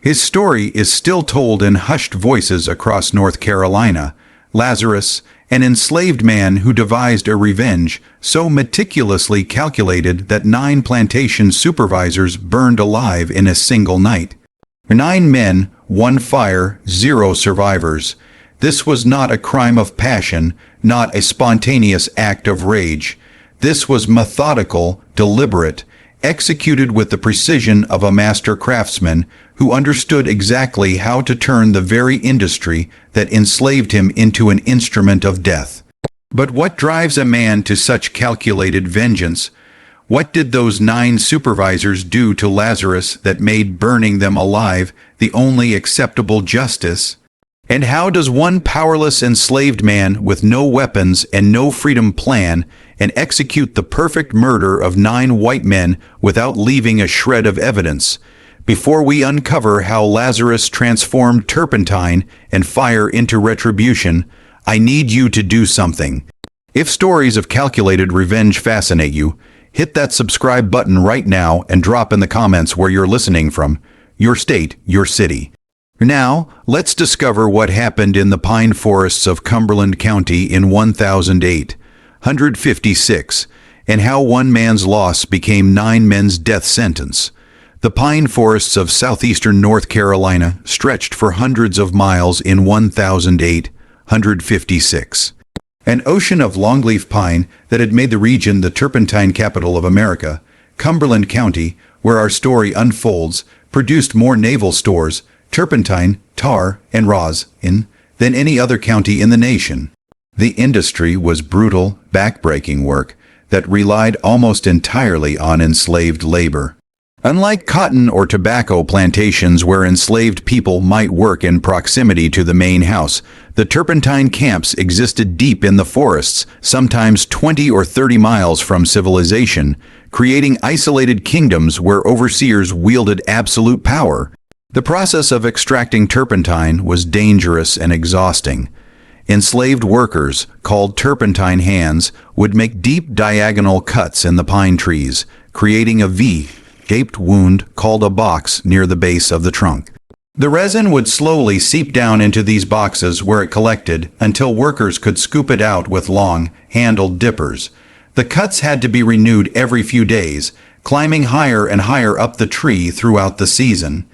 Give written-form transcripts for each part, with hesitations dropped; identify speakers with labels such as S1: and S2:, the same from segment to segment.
S1: His story is still told in hushed voices across North Carolina. Lazarus, an enslaved man who devised a revenge so meticulously calculated that 9 plantation supervisors burned alive in a single night. 9 men, 1 fire, 0 survivors. This was not a crime of passion, not a spontaneous act of rage. This was methodical, deliberate, executed with the precision of a master craftsman who understood exactly how to turn the very industry that enslaved him into an instrument of death. But what drives a man to such calculated vengeance? What did those 9 supervisors do to Lazarus that made burning them alive the only acceptable justice? And how does one powerless enslaved man with no weapons and no freedom plan and execute the perfect murder of 9 white men without leaving a shred of evidence? Before we uncover how Lazarus transformed turpentine and fire into retribution, I need you to do something. If stories of calculated revenge fascinate you, hit that subscribe button right now and drop in the comments where you're listening from, your state, your city. Now, let's discover what happened in the pine forests of Cumberland County in 1856, and how 1 man's loss became 9 men's death sentence. The pine forests of southeastern North Carolina stretched for hundreds of miles in 1856. An ocean of longleaf pine that had made the region the turpentine capital of America, Cumberland County, where our story unfolds, produced more naval stores, turpentine, tar, and rosin than any other county in the nation. The industry was brutal, backbreaking work that relied almost entirely on enslaved labor. Unlike cotton or tobacco plantations where enslaved people might work in proximity to the main house, the turpentine camps existed deep in the forests, sometimes 20 or 30 miles from civilization, creating isolated kingdoms where overseers wielded absolute power. The process of extracting turpentine was dangerous and exhausting. Enslaved workers, called turpentine hands, would make deep diagonal cuts in the pine trees, creating a V-shaped wound called a box near the base of the trunk. The resin would slowly seep down into these boxes where it collected until workers could scoop it out with long-handled dippers. The cuts had to be renewed every few days, climbing higher and higher up the tree throughout the season.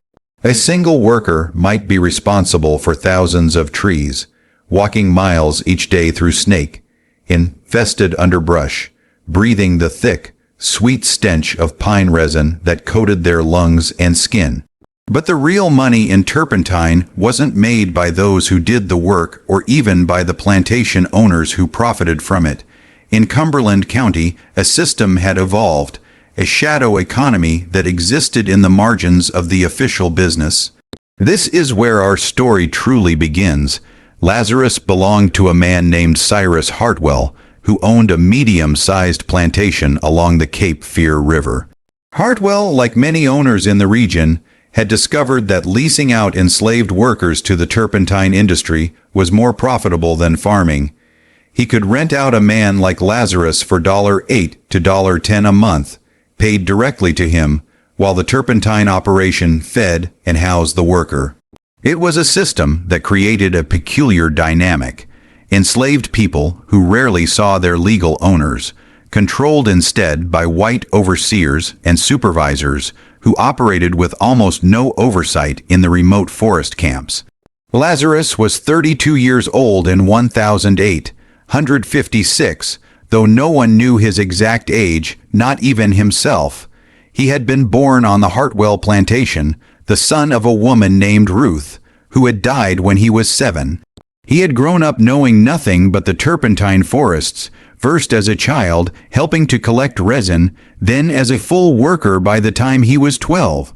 S1: A single worker might be responsible for thousands of trees, walking miles each day through snake-infested underbrush, breathing the thick, sweet stench of pine resin that coated their lungs and skin. But the real money in turpentine wasn't made by those who did the work or even by the plantation owners who profited from it. In Cumberland County, a system had evolved, a shadow economy that existed in the margins of the official business. This is where our story truly begins. Lazarus belonged to a man named Cyrus Hartwell, who owned a medium-sized plantation along the Cape Fear River. Hartwell, like many owners in the region, had discovered that leasing out enslaved workers to the turpentine industry was more profitable than farming. He could rent out a man like Lazarus for $8 to $10 a month, paid directly to him, while the turpentine operation fed and housed the worker. It was a system that created a peculiar dynamic. Enslaved people, who rarely saw their legal owners, controlled instead by white overseers and supervisors who operated with almost no oversight in the remote forest camps. Lazarus was 32 years old in 1856, though no one knew his exact age, not even himself. He had been born on the Hartwell plantation, the son of a woman named Ruth, who had died when he was 7. He had grown up knowing nothing but the turpentine forests, first as a child, helping to collect resin, then as a full worker by the time he was 12.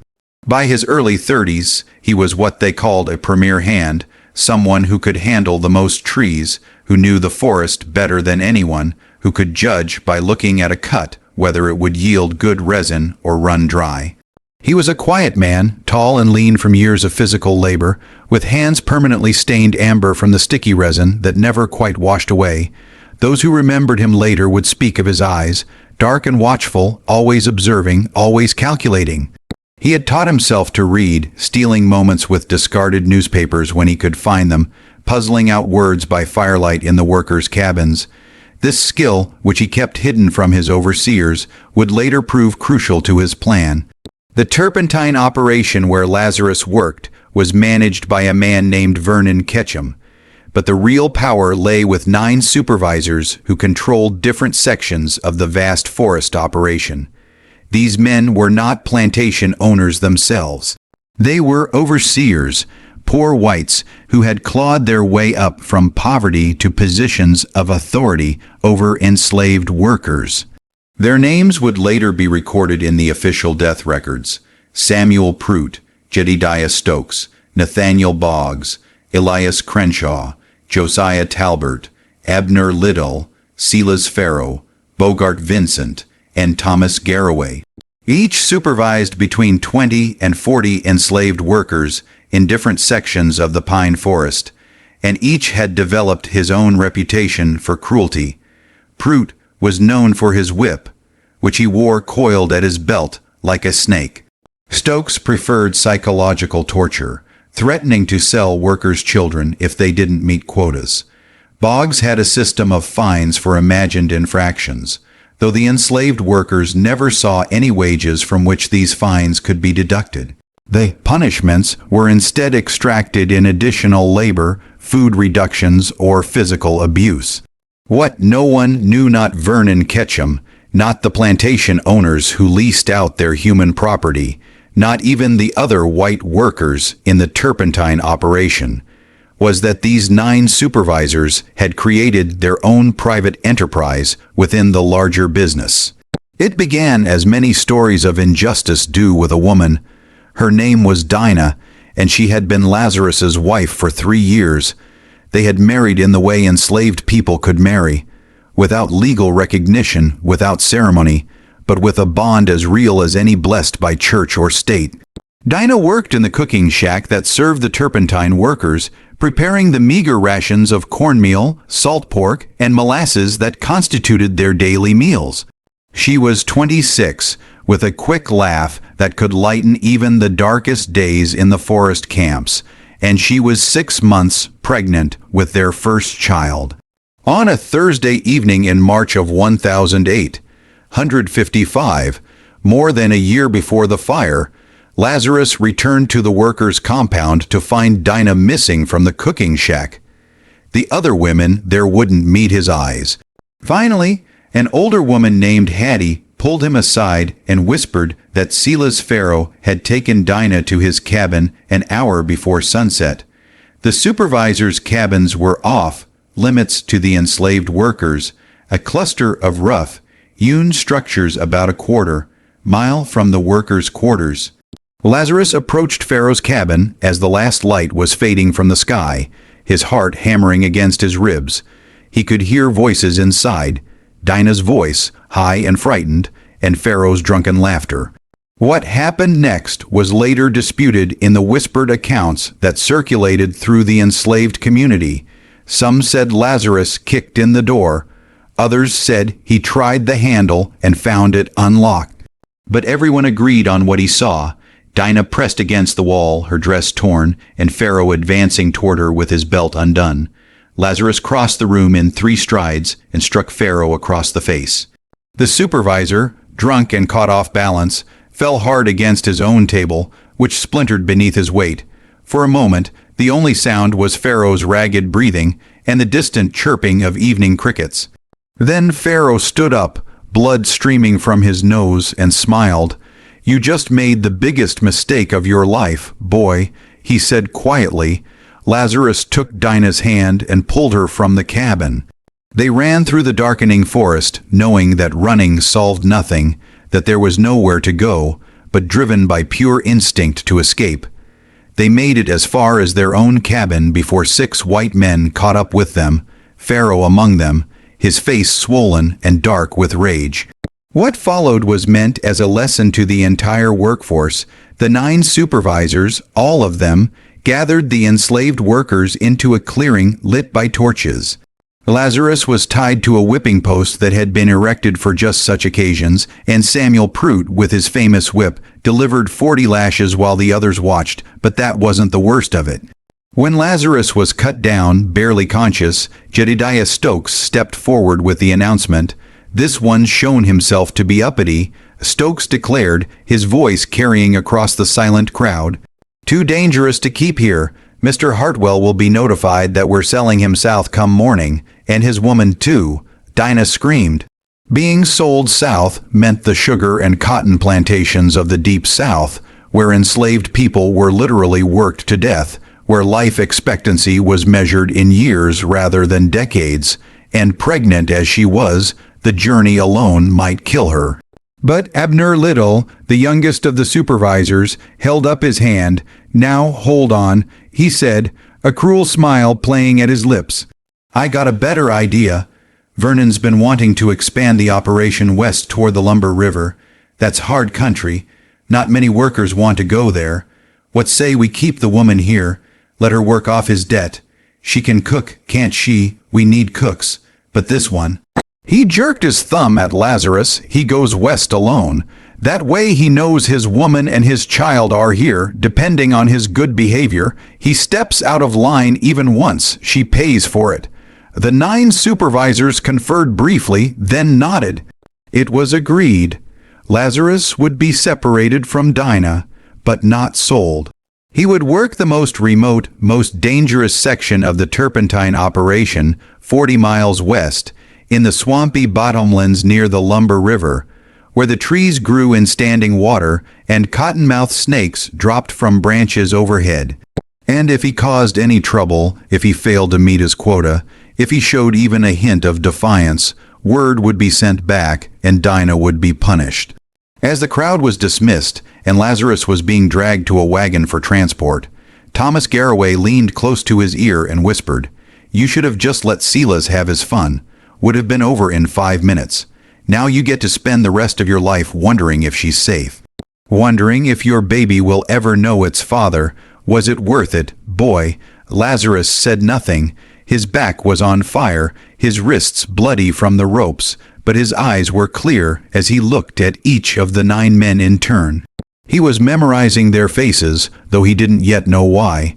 S1: By his early 30s, he was what they called a premier hand, someone who could handle the most trees, who knew the forest better than anyone, who could judge by looking at a cut whether it would yield good resin or run dry. He was a quiet man, tall and lean from years of physical labor, with hands permanently stained amber from the sticky resin that never quite washed away. Those who remembered him later would speak of his eyes, dark and watchful, always observing, always calculating. He had taught himself to read, stealing moments with discarded newspapers when he could find them, puzzling out words by firelight in the workers' cabins. This skill, which he kept hidden from his overseers, would later prove crucial to his plan. The turpentine operation where Lazarus worked was managed by a man named Vernon Ketchum, but the real power lay with 9 supervisors who controlled different sections of the vast forest operation. These men were not plantation owners themselves. They were overseers, poor whites who had clawed their way up from poverty to positions of authority over enslaved workers. Their names would later be recorded in the official death records: Samuel Prout, Jedediah Stokes, Nathaniel Boggs, Elias Crenshaw, Josiah Talbert, Abner Liddell, Silas Farrow, Bogart Vincent, and Thomas Garraway. Each supervised between 20 and 40 enslaved workers in different sections of the pine forest, and each had developed his own reputation for cruelty. Prout was known for his whip, which he wore coiled at his belt like a snake. Stokes preferred psychological torture, threatening to sell workers' children if they didn't meet quotas. Boggs had a system of fines for imagined infractions, though the enslaved workers never saw any wages from which these fines could be deducted. The punishments were instead extracted in additional labor, food reductions, or physical abuse. What no one knew, not Vernon Ketchum, not the plantation owners who leased out their human property, not even the other white workers in the turpentine operation, was that these 9 supervisors had created their own private enterprise within the larger business. It began as many stories of injustice do with a woman. Her name was Dinah, and she had been Lazarus's wife for 3 years. They had married in the way enslaved people could marry, without legal recognition, without ceremony, but with a bond as real as any blessed by church or state. Dinah worked in the cooking shack that served the turpentine workers, preparing the meager rations of cornmeal, salt pork, and molasses that constituted their daily meals. She was 26, with a quick laugh that could lighten even the darkest days in the forest camps, and she was 6 months pregnant with their first child. On a Thursday evening in March of 1055, more than a year before the fire, Lazarus returned to the workers' compound to find Dinah missing from the cooking shack. The other women there wouldn't meet his eyes. Finally, an older woman named Hattie pulled him aside and whispered that Silas Farrow had taken Dinah to his cabin an hour before sunset. The supervisors' cabins were off limits to the enslaved workers, a cluster of rough, hewn structures about a quarter-mile from the workers' quarters. Lazarus approached Pharaoh's cabin as the last light was fading from the sky, his heart hammering against his ribs. He could hear voices inside, Dinah's voice, high and frightened, and Pharaoh's drunken laughter. What happened next was later disputed in the whispered accounts that circulated through the enslaved community. Some said Lazarus kicked in the door. Others said he tried the handle and found it unlocked. But everyone agreed on what he saw. Dinah pressed against the wall, her dress torn, and Pharaoh advancing toward her with his belt undone. Lazarus crossed the room in 3 strides and struck Pharaoh across the face. The supervisor, drunk and caught off balance, fell hard against his own table, which splintered beneath his weight. For a moment, the only sound was Pharaoh's ragged breathing and the distant chirping of evening crickets. Then Pharaoh stood up, blood streaming from his nose, and smiled. "You just made the biggest mistake of your life, boy," he said quietly. Lazarus took Dinah's hand and pulled her from the cabin. They ran through the darkening forest, knowing that running solved nothing, that there was nowhere to go, but driven by pure instinct to escape. They made it as far as their own cabin before 6 white men caught up with them, Pharaoh among them, his face swollen and dark with rage. What followed was meant as a lesson to the entire workforce. The 9 supervisors, all of them, gathered the enslaved workers into a clearing lit by torches. Lazarus was tied to a whipping post that had been erected for just such occasions, and Samuel Prout, with his famous whip, delivered 40 lashes while the others watched, but that wasn't the worst of it. When Lazarus was cut down, barely conscious, Jedediah Stokes stepped forward with the announcement, "This one's shown himself to be uppity," Stokes declared, his voice carrying across the silent crowd. "Too dangerous to keep here. Mr. Hartwell will be notified that we're selling him south come morning, and his woman too," Dinah screamed. Being sold south meant the sugar and cotton plantations of the Deep South, where enslaved people were literally worked to death, where life expectancy was measured in years rather than decades, and pregnant as she was, the journey alone might kill her. But Abner Little, the youngest of the supervisors, held up his hand. "Now, hold on," he said, a cruel smile playing at his lips. "I got a better idea. Vernon's been wanting to expand the operation west toward the Lumber River. That's hard country. Not many workers want to go there. What say we keep the woman here, let her work off his debt? She can cook, can't she? We need cooks. But this one—" He jerked his thumb at Lazarus. "He goes west alone. That way he knows his woman and his child are here, depending on his good behavior. He steps out of line even once, she pays for it." The 9 supervisors conferred briefly, then nodded. It was agreed. Lazarus would be separated from Dinah, but not sold. He would work the most remote, most dangerous section of the turpentine operation, 40 miles west, in the swampy bottomlands near the Lumber River, where the trees grew in standing water and cottonmouth snakes dropped from branches overhead. And if he caused any trouble, if he failed to meet his quota, if he showed even a hint of defiance, word would be sent back and Dinah would be punished. As the crowd was dismissed and Lazarus was being dragged to a wagon for transport, Thomas Garraway leaned close to his ear and whispered, "You should have just let Silas have his fun. Would have been over in 5 minutes. Now you get to spend the rest of your life wondering if she's safe. Wondering if your baby will ever know its father. Was it worth it, boy?" Lazarus said nothing. His back was on fire, his wrists bloody from the ropes, but his eyes were clear as he looked at each of the 9 men in turn. He was memorizing their faces, though he didn't yet know why.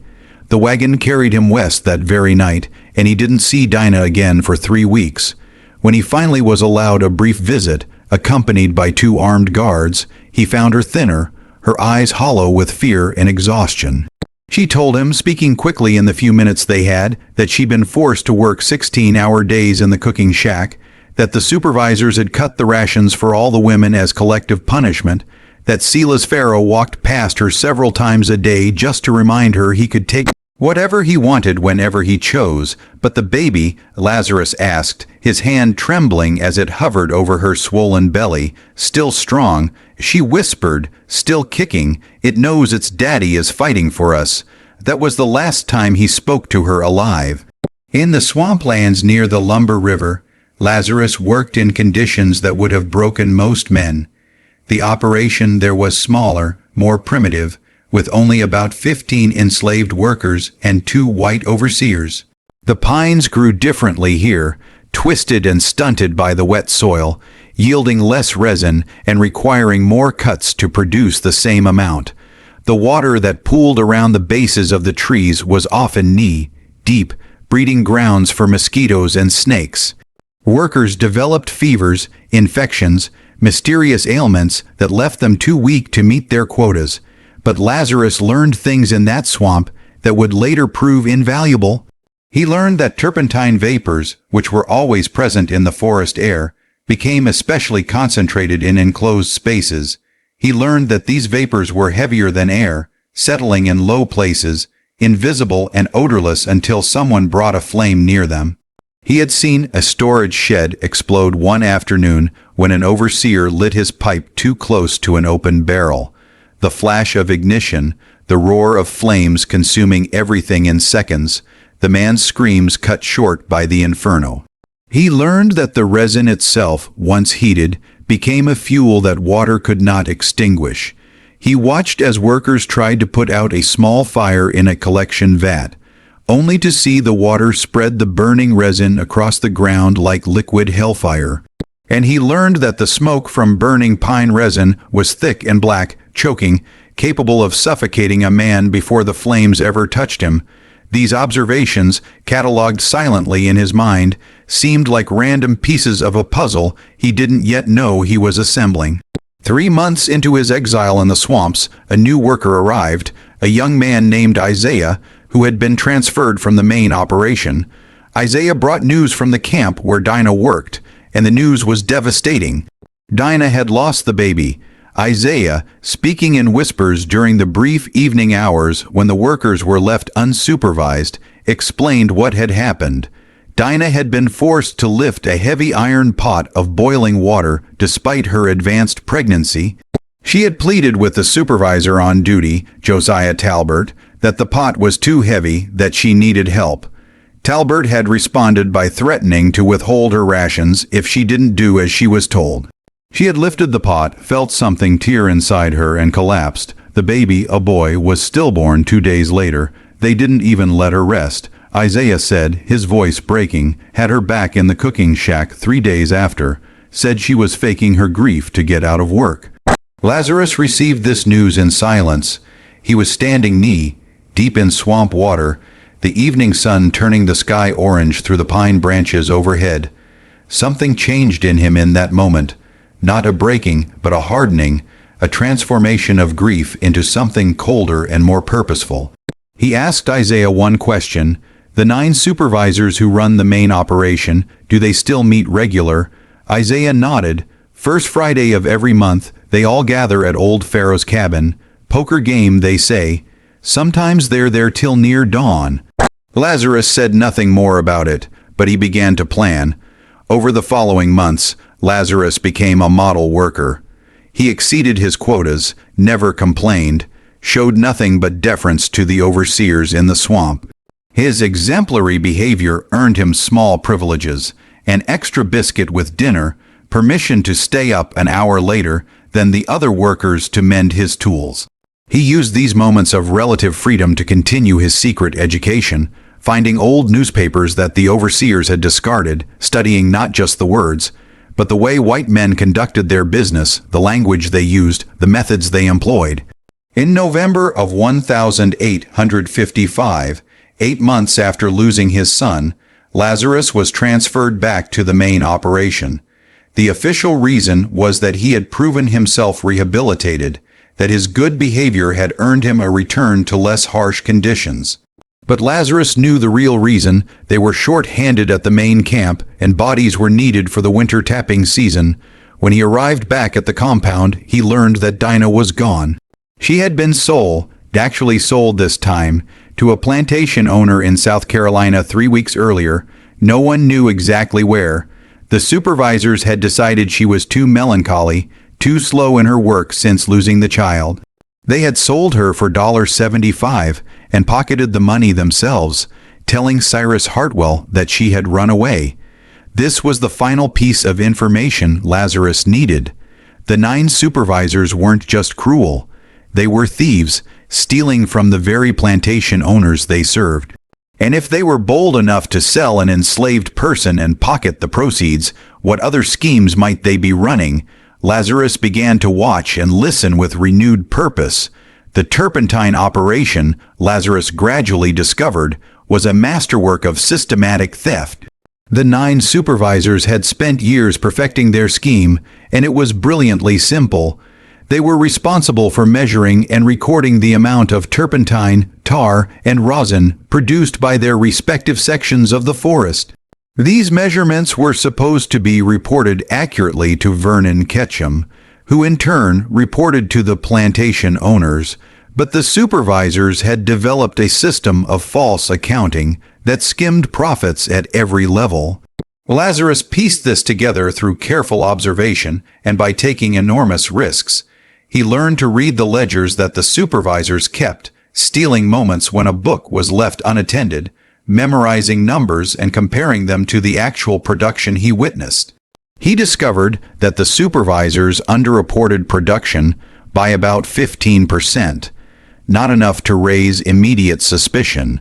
S1: The wagon carried him west that very night, and he didn't see Dinah again for 3 weeks. When he finally was allowed a brief visit, accompanied by 2 armed guards, he found her thinner, her eyes hollow with fear and exhaustion. She told him, speaking quickly in the few minutes they had, that she'd been forced to work 16-hour days in the cooking shack, that the supervisors had cut the rations for all the women as collective punishment, that Silas Farrow walked past her several times a day just to remind her he could take whatever he wanted whenever he chose. But the baby, Lazarus asked, his hand trembling as it hovered over her swollen belly, "Still strong," she whispered, "still kicking. It knows its daddy is fighting for us." That was the last time he spoke to her alive. In the swamplands near the Lumber River, Lazarus worked in conditions that would have broken most men. The operation there was smaller, more primitive, with only about 15 enslaved workers and 2 white overseers. The pines grew differently here, twisted and stunted by the wet soil, yielding less resin and requiring more cuts to produce the same amount. The water that pooled around the bases of the trees was often knee-deep, breeding grounds for mosquitoes and snakes. Workers developed fevers, infections, mysterious ailments that left them too weak to meet their quotas. But Lazarus learned things in that swamp that would later prove invaluable. He learned that turpentine vapors, which were always present in the forest air, became especially concentrated in enclosed spaces. He learned that these vapors were heavier than air, settling in low places, invisible and odorless until someone brought a flame near them. He had seen a storage shed explode one afternoon when an overseer lit his pipe too close to an open barrel. The flash of ignition, the roar of flames consuming everything in seconds, the man's screams cut short by the inferno. He learned that the resin itself, once heated, became a fuel that water could not extinguish. He watched as workers tried to put out a small fire in a collection vat, only to see the water spread the burning resin across the ground like liquid hellfire. And he learned that the smoke from burning pine resin was thick and black, choking, capable of suffocating a man before the flames ever touched him. These observations, catalogued silently in his mind, seemed like random pieces of a puzzle he didn't yet know he was assembling. 3 months into his exile in the swamps, a new worker arrived, a young man named Isaiah, who had been transferred from the main operation. Isaiah brought news from the camp where Dinah worked, and the news was devastating. Dinah had lost the baby. Isaiah, speaking in whispers during the brief evening hours when the workers were left unsupervised, explained what had happened. Dinah had been forced to lift a heavy iron pot of boiling water despite her advanced pregnancy. She had pleaded with the supervisor on duty, Josiah Talbert, that the pot was too heavy, that she needed help. Talbert had responded by threatening to withhold her rations if she didn't do as she was told. She had lifted the pot, felt something tear inside her, and collapsed. The baby, a boy, was stillborn 2 days later. They didn't even let her rest. Isaiah said, his voice breaking, had her back in the cooking shack 3 days after, said she was faking her grief to get out of work. Lazarus received this news in silence. He was standing knee-deep in swamp water, the evening sun turning the sky orange through the pine branches overhead. Something changed in him in that moment. Not a breaking, but a hardening, a transformation of grief into something colder and more purposeful. He asked Isaiah one question: the 9 supervisors who run the main operation, do they still meet regular? Isaiah nodded. First Friday of every month, they all gather at old Pharaoh's cabin. Poker game, they say. Sometimes they're there till near dawn. Lazarus said nothing more about it, but he began to plan. Over the following months, Lazarus became a model worker. He exceeded his quotas, never complained, showed nothing but deference to the overseers in the swamp. His exemplary behavior earned him small privileges: an extra biscuit with dinner, permission to stay up an hour later than the other workers to mend his tools. He used these moments of relative freedom to continue his secret education, finding old newspapers that the overseers had discarded, studying not just the words, but the way white men conducted their business, the language they used, the methods they employed. In November of 1855, 8 months after losing his son, Lazarus was transferred back to the main operation. The official reason was that he had proven himself rehabilitated, that his good behavior had earned him a return to less harsh conditions. But Lazarus knew the real reason. They were short-handed at the main camp, and bodies were needed for the winter tapping season. When he arrived back at the compound, he learned that Dinah was gone. She had been sold this time, to a plantation owner in South Carolina 3 weeks earlier. No one knew exactly where. The supervisors had decided she was too melancholy, too slow in her work since losing the child. They had sold her for $1.75 and pocketed the money themselves, telling Cyrus Hartwell that she had run away. This was the final piece of information Lazarus needed. The 9 supervisors weren't just cruel. They were thieves, stealing from the very plantation owners they served. And if they were bold enough to sell an enslaved person and pocket the proceeds, what other schemes might they be running? Lazarus began to watch and listen with renewed purpose. The turpentine operation, Lazarus gradually discovered, was a masterwork of systematic theft. The 9 supervisors had spent years perfecting their scheme, and it was brilliantly simple. They were responsible for measuring and recording the amount of turpentine, tar, and rosin produced by their respective sections of the forest. These measurements were supposed to be reported accurately to Vernon Ketchum, who in turn reported to the plantation owners, but the supervisors had developed a system of false accounting that skimmed profits at every level. Lazarus pieced this together through careful observation and by taking enormous risks. He learned to read the ledgers that the supervisors kept, stealing moments when a book was left unattended, memorizing numbers and comparing them to the actual production he witnessed. He discovered that the supervisors underreported production by about 15%, not enough to raise immediate suspicion,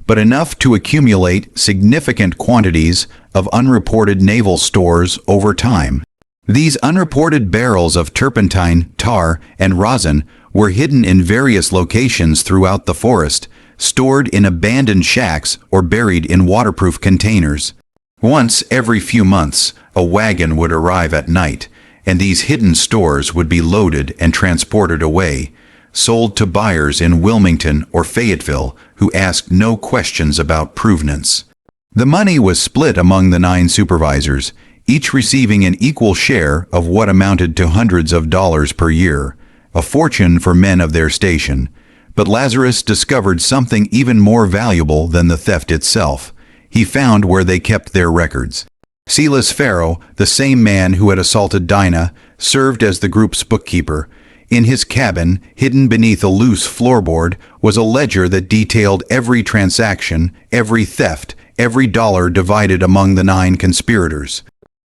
S1: but enough to accumulate significant quantities of unreported naval stores over time. These unreported barrels of turpentine, tar, and rosin were hidden in various locations throughout the forest, stored in abandoned shacks or buried in waterproof containers. Once every few months, a wagon would arrive at night, and these hidden stores would be loaded and transported away, sold to buyers in Wilmington or Fayetteville who asked no questions about provenance. The money was split among the 9 supervisors, each receiving an equal share of what amounted to hundreds of dollars per year, a fortune for men of their station. But Lazarus discovered something even more valuable than the theft itself. He found where they kept their records. Silas Pharaoh, the same man who had assaulted Dinah, served as the group's bookkeeper. In his cabin, hidden beneath a loose floorboard, was a ledger that detailed every transaction, every theft, every dollar divided among the 9 conspirators.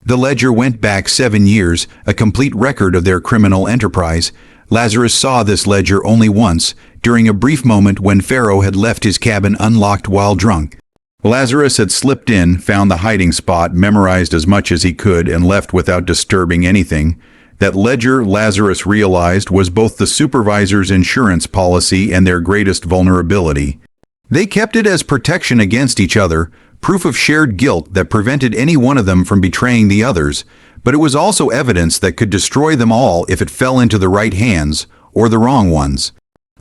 S1: The ledger went back 7 years, a complete record of their criminal enterprise. Lazarus saw this ledger only once, during a brief moment when Pharaoh had left his cabin unlocked while drunk. Lazarus had slipped in, found the hiding spot, memorized as much as he could, and left without disturbing anything. That ledger, Lazarus realized, was both the supervisor's insurance policy and their greatest vulnerability. They kept it as protection against each other, proof of shared guilt that prevented any one of them from betraying the others, but it was also evidence that could destroy them all if it fell into the right hands or the wrong ones.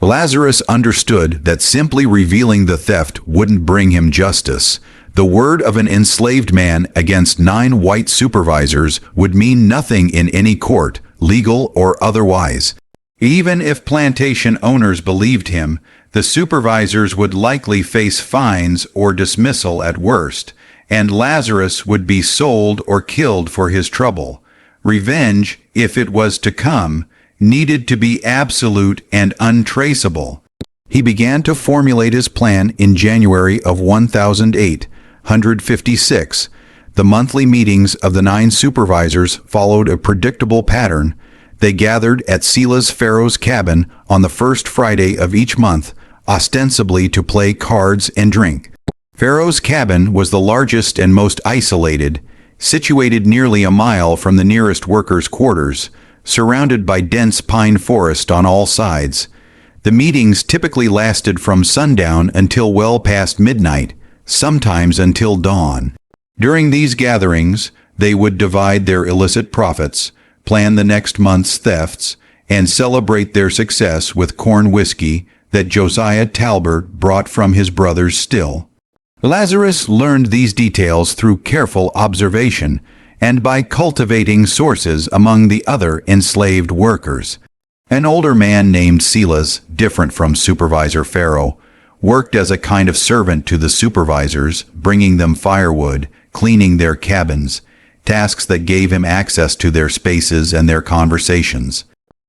S1: Lazarus understood that simply revealing the theft wouldn't bring him justice. The word of an enslaved man against 9 white supervisors would mean nothing in any court, legal or otherwise. Even if plantation owners believed him, the supervisors would likely face fines or dismissal at worst, and Lazarus would be sold or killed for his trouble. Revenge, if it was to come, needed to be absolute and untraceable. He began to formulate his plan in January of 1856. The monthly meetings of the 9 supervisors followed a predictable pattern. They gathered at Silas Pharaoh's cabin on the first Friday of each month, ostensibly to play cards and drink. Pharaoh's cabin was the largest and most isolated, situated nearly a mile from the nearest workers' quarters, surrounded by dense pine forest on all sides. The meetings typically lasted from sundown until well past midnight, sometimes until dawn. During these gatherings, they would divide their illicit profits, plan the next month's thefts, and celebrate their success with corn whiskey that Josiah Talbert brought from his brother's still. Lazarus learned these details through careful observation and by cultivating sources among the other enslaved workers. An older man named Silas, different from Supervisor Pharaoh, worked as a kind of servant to the supervisors, bringing them firewood, cleaning their cabins, tasks that gave him access to their spaces and their conversations.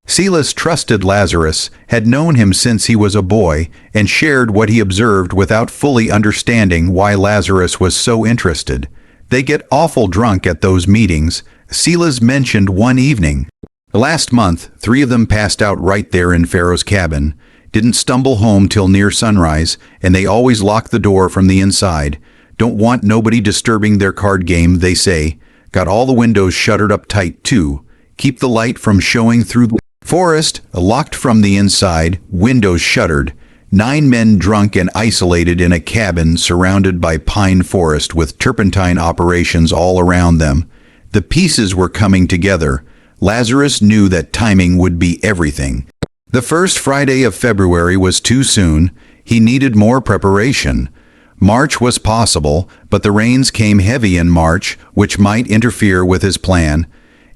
S1: Silas trusted Lazarus, had known him since he was a boy, and shared what he observed without fully understanding why Lazarus was so interested. They get awful drunk at those meetings, Silas mentioned one evening. Last month, 3 of them passed out right there in Pharaoh's cabin, didn't stumble home till near sunrise, and they always lock the door from the inside. Don't want nobody disturbing their card game, they say. Got all the windows shuttered up tight, too. Keep the light from showing through the forest, locked from the inside, windows shuttered. 9 men drunk and isolated in a cabin surrounded by pine forest with turpentine operations all around them. The pieces were coming together. Lazarus knew that timing would be everything. The first Friday of February was too soon. He needed more preparation. March was possible, but the rains came heavy in March, which might interfere with his plan.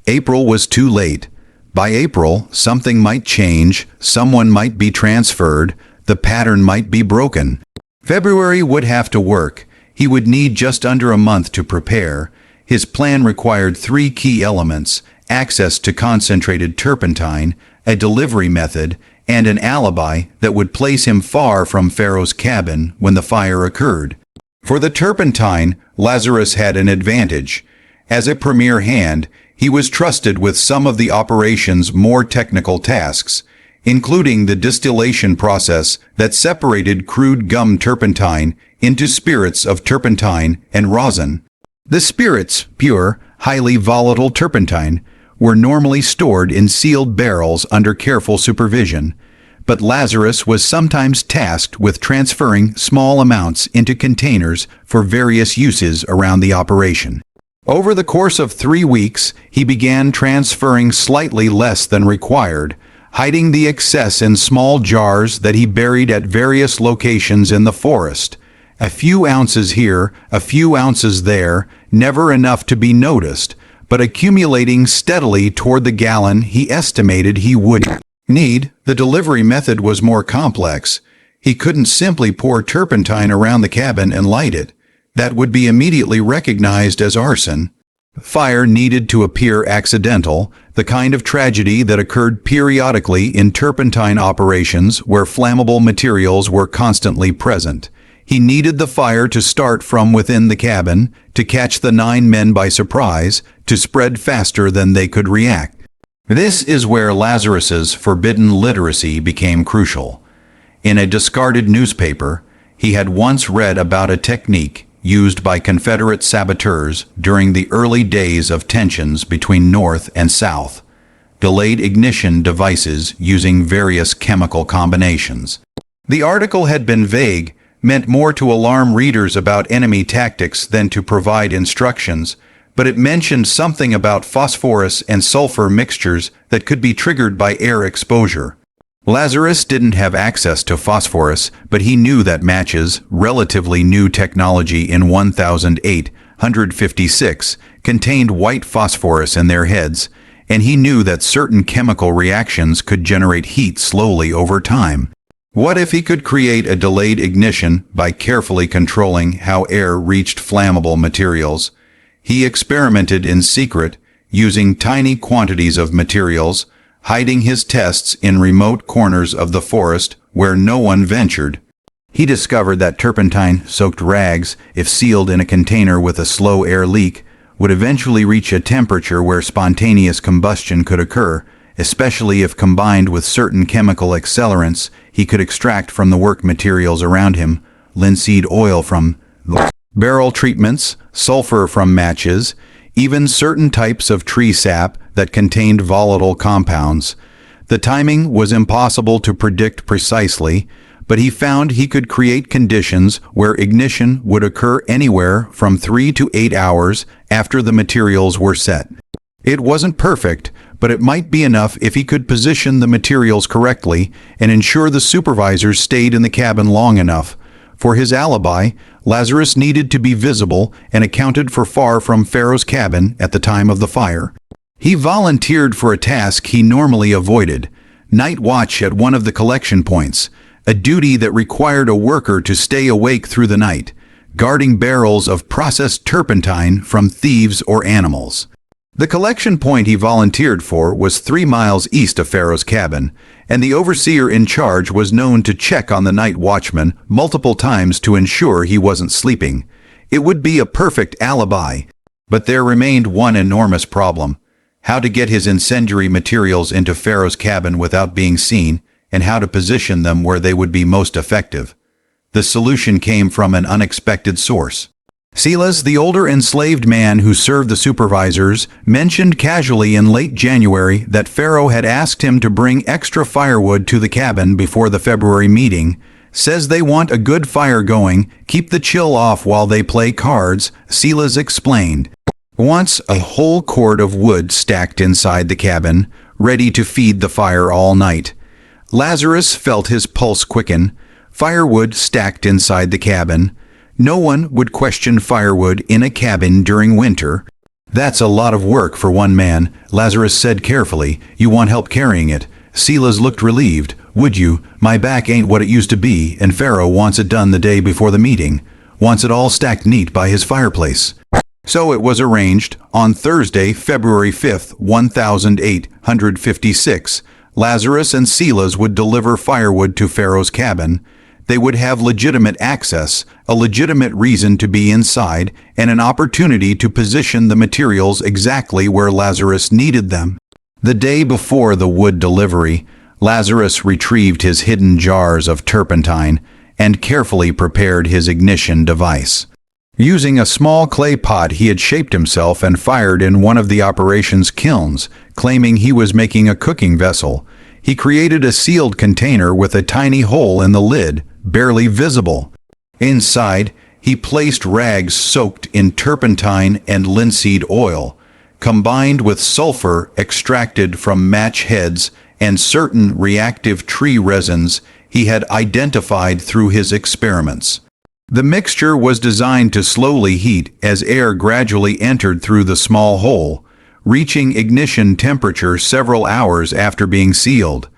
S1: April was too late. By April, something might change, someone might be transferred, the pattern might be broken. February would have to work. He would need just under a month to prepare. His plan required 3 key elements: access to concentrated turpentine, a delivery method, and an alibi that would place him far from Pharaoh's cabin when the fire occurred. For the turpentine, Lazarus had an advantage. As a premier hand, he was trusted with some of the operation's more technical tasks, including the distillation process that separated crude gum turpentine into spirits of turpentine and rosin. The spirits, pure, highly volatile turpentine, were normally stored in sealed barrels under careful supervision. but Lazarus was sometimes tasked with transferring small amounts into containers for various uses around the operation. Over the course of 3 weeks, he began transferring slightly less than required, hiding the excess in small jars that he buried at various locations in the forest. A few ounces here, a few ounces there, never enough to be noticed, but accumulating steadily toward the gallon he estimated he would need. The delivery method was more complex. He couldn't simply pour turpentine around the cabin and light it. That would be immediately recognized as arson. Fire needed to appear accidental, the kind of tragedy that occurred periodically in turpentine operations where flammable materials were constantly present. He needed the fire to start from within the cabin, to catch the 9 men by surprise, to spread faster than they could react. This is where Lazarus's forbidden literacy became crucial. In a discarded newspaper, he had once read about a technique used by Confederate saboteurs during the early days of tensions between North and South: delayed ignition devices using various chemical combinations. The article had been vague, meant more to alarm readers about enemy tactics than to provide instructions, but it mentioned something about phosphorus and sulfur mixtures that could be triggered by air exposure. Lazarus didn't have access to phosphorus, but he knew that matches, relatively new technology in 1856, contained white phosphorus in their heads, and he knew that certain chemical reactions could generate heat slowly over time. What if he could create a delayed ignition by carefully controlling how air reached flammable materials? He experimented in secret, using tiny quantities of materials, hiding his tests in remote corners of the forest where no one ventured. He discovered that turpentine-soaked rags, if sealed in a container with a slow air leak, would eventually reach a temperature where spontaneous combustion could occur, especially if combined with certain chemical accelerants he could extract from the work materials around him: linseed oil from barrel treatments, sulfur from matches, even certain types of tree sap that contained volatile compounds. The timing was impossible to predict precisely, but he found he could create conditions where ignition would occur anywhere from 3 to 8 hours after the materials were set. It wasn't perfect, but it might be enough if he could position the materials correctly and ensure the supervisors stayed in the cabin long enough. For his alibi, Lazarus needed to be visible and accounted for far from Pharaoh's cabin at the time of the fire. He volunteered for a task he normally avoided: night watch at one of the collection points, a duty that required a worker to stay awake through the night, guarding barrels of processed turpentine from thieves or animals. The collection point he volunteered for was 3 miles east of Pharaoh's cabin, and the overseer in charge was known to check on the night watchman multiple times to ensure he wasn't sleeping. It would be a perfect alibi, but there remained one enormous problem: how to get his incendiary materials into Pharaoh's cabin without being seen, and how to position them where they would be most effective. The solution came from an unexpected source. Silas, the older enslaved man who served the supervisors, mentioned casually in late January that Pharaoh had asked him to bring extra firewood to the cabin before the February meeting. Says they want a good fire going, keep the chill off while they play cards, Silas explained. Wants a whole cord of wood stacked inside the cabin, ready to feed the fire all night. Lazarus felt his pulse quicken. Firewood stacked inside the cabin. No one would question firewood in a cabin during winter. That's a lot of work for one man, Lazarus said carefully. You want help carrying it? Silas looked relieved. Would you? My back ain't what it used to be, and Pharaoh wants it done the day before the meeting. Wants it all stacked neat by his fireplace. So it was arranged. On Thursday, February 5th, 1856, Lazarus and Silas would deliver firewood to Pharaoh's cabin. They would have legitimate access, a legitimate reason to be inside, and an opportunity to position the materials exactly where Lazarus needed them. The day before the wood delivery, Lazarus retrieved his hidden jars of turpentine and carefully prepared his ignition device. Using a small clay pot he had shaped himself and fired in one of the operation's kilns, claiming he was making a cooking vessel. He created a sealed container with a tiny hole in the lid, barely visible. Inside, he placed rags soaked in turpentine and linseed oil, combined with sulfur extracted from match heads and certain reactive tree resins he had identified through his experiments. The mixture was designed to slowly heat as air gradually entered through the small hole, reaching ignition temperature several hours after being sealed.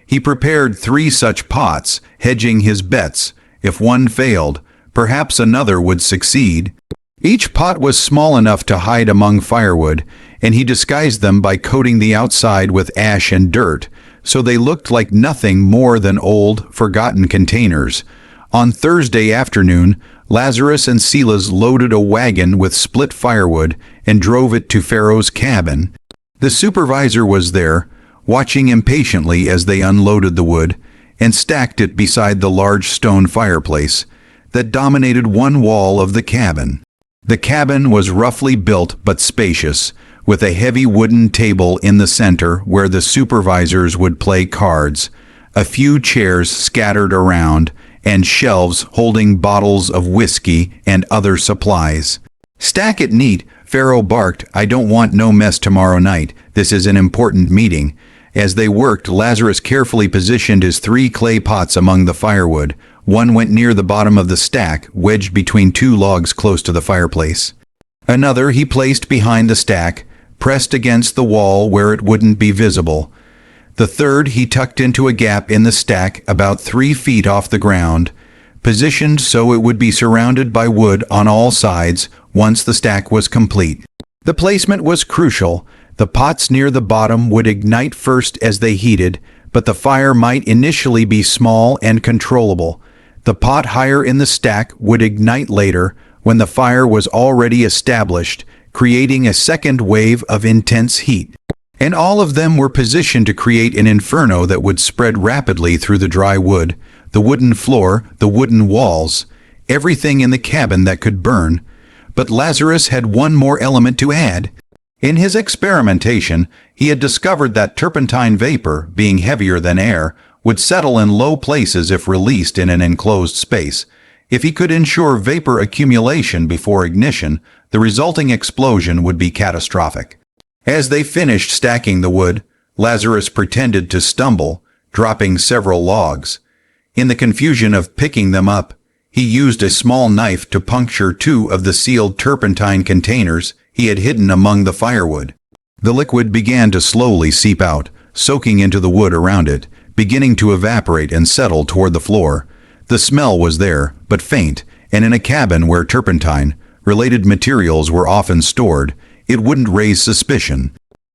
S1: He prepared 3 such pots, hedging his bets. If one failed, perhaps another would succeed. Each pot was small enough to hide among firewood, and he disguised them by coating the outside with ash and dirt, so they looked like nothing more than old, forgotten containers. On Thursday afternoon, Lazarus and Silas loaded a wagon with split firewood and drove it to Pharaoh's cabin. The supervisor was there, watching impatiently as they unloaded the wood and stacked it beside the large stone fireplace that dominated one wall of the cabin. The cabin was roughly built but spacious, with a heavy wooden table in the center where the supervisors would play cards, a few chairs scattered around, and shelves holding bottles of whiskey and other supplies. "Stack it neat," Pharaoh barked. "I don't want no mess tomorrow night. This is an important meeting." As they worked, Lazarus carefully positioned his 3 clay pots among the firewood. One went near the bottom of the stack, wedged between 2 logs close to the fireplace. Another he placed behind the stack, pressed against the wall where it wouldn't be visible. The third he tucked into a gap in the stack about 3 feet off the ground, positioned so it would be surrounded by wood on all sides once the stack was complete. The placement was crucial. The pots near the bottom would ignite first as they heated, but the fire might initially be small and controllable. The pot higher in the stack would ignite later when the fire was already established, creating a second wave of intense heat. And all of them were positioned to create an inferno that would spread rapidly through the dry wood, the wooden floor, the wooden walls, everything in the cabin that could burn. But Lazarus had one more element to add. In his experimentation, he had discovered that turpentine vapor, being heavier than air, would settle in low places if released in an enclosed space. If he could ensure vapor accumulation before ignition, the resulting explosion would be catastrophic. As they finished stacking the wood, Lazarus pretended to stumble, dropping several logs. In the confusion of picking them up, he used a small knife to puncture 2 of the sealed turpentine containers he had hidden among the firewood. The liquid began to slowly seep out, soaking into the wood around it, beginning to evaporate and settle toward the floor. The smell was there, but faint, and in a cabin where turpentine-related materials were often stored, it wouldn't raise suspicion.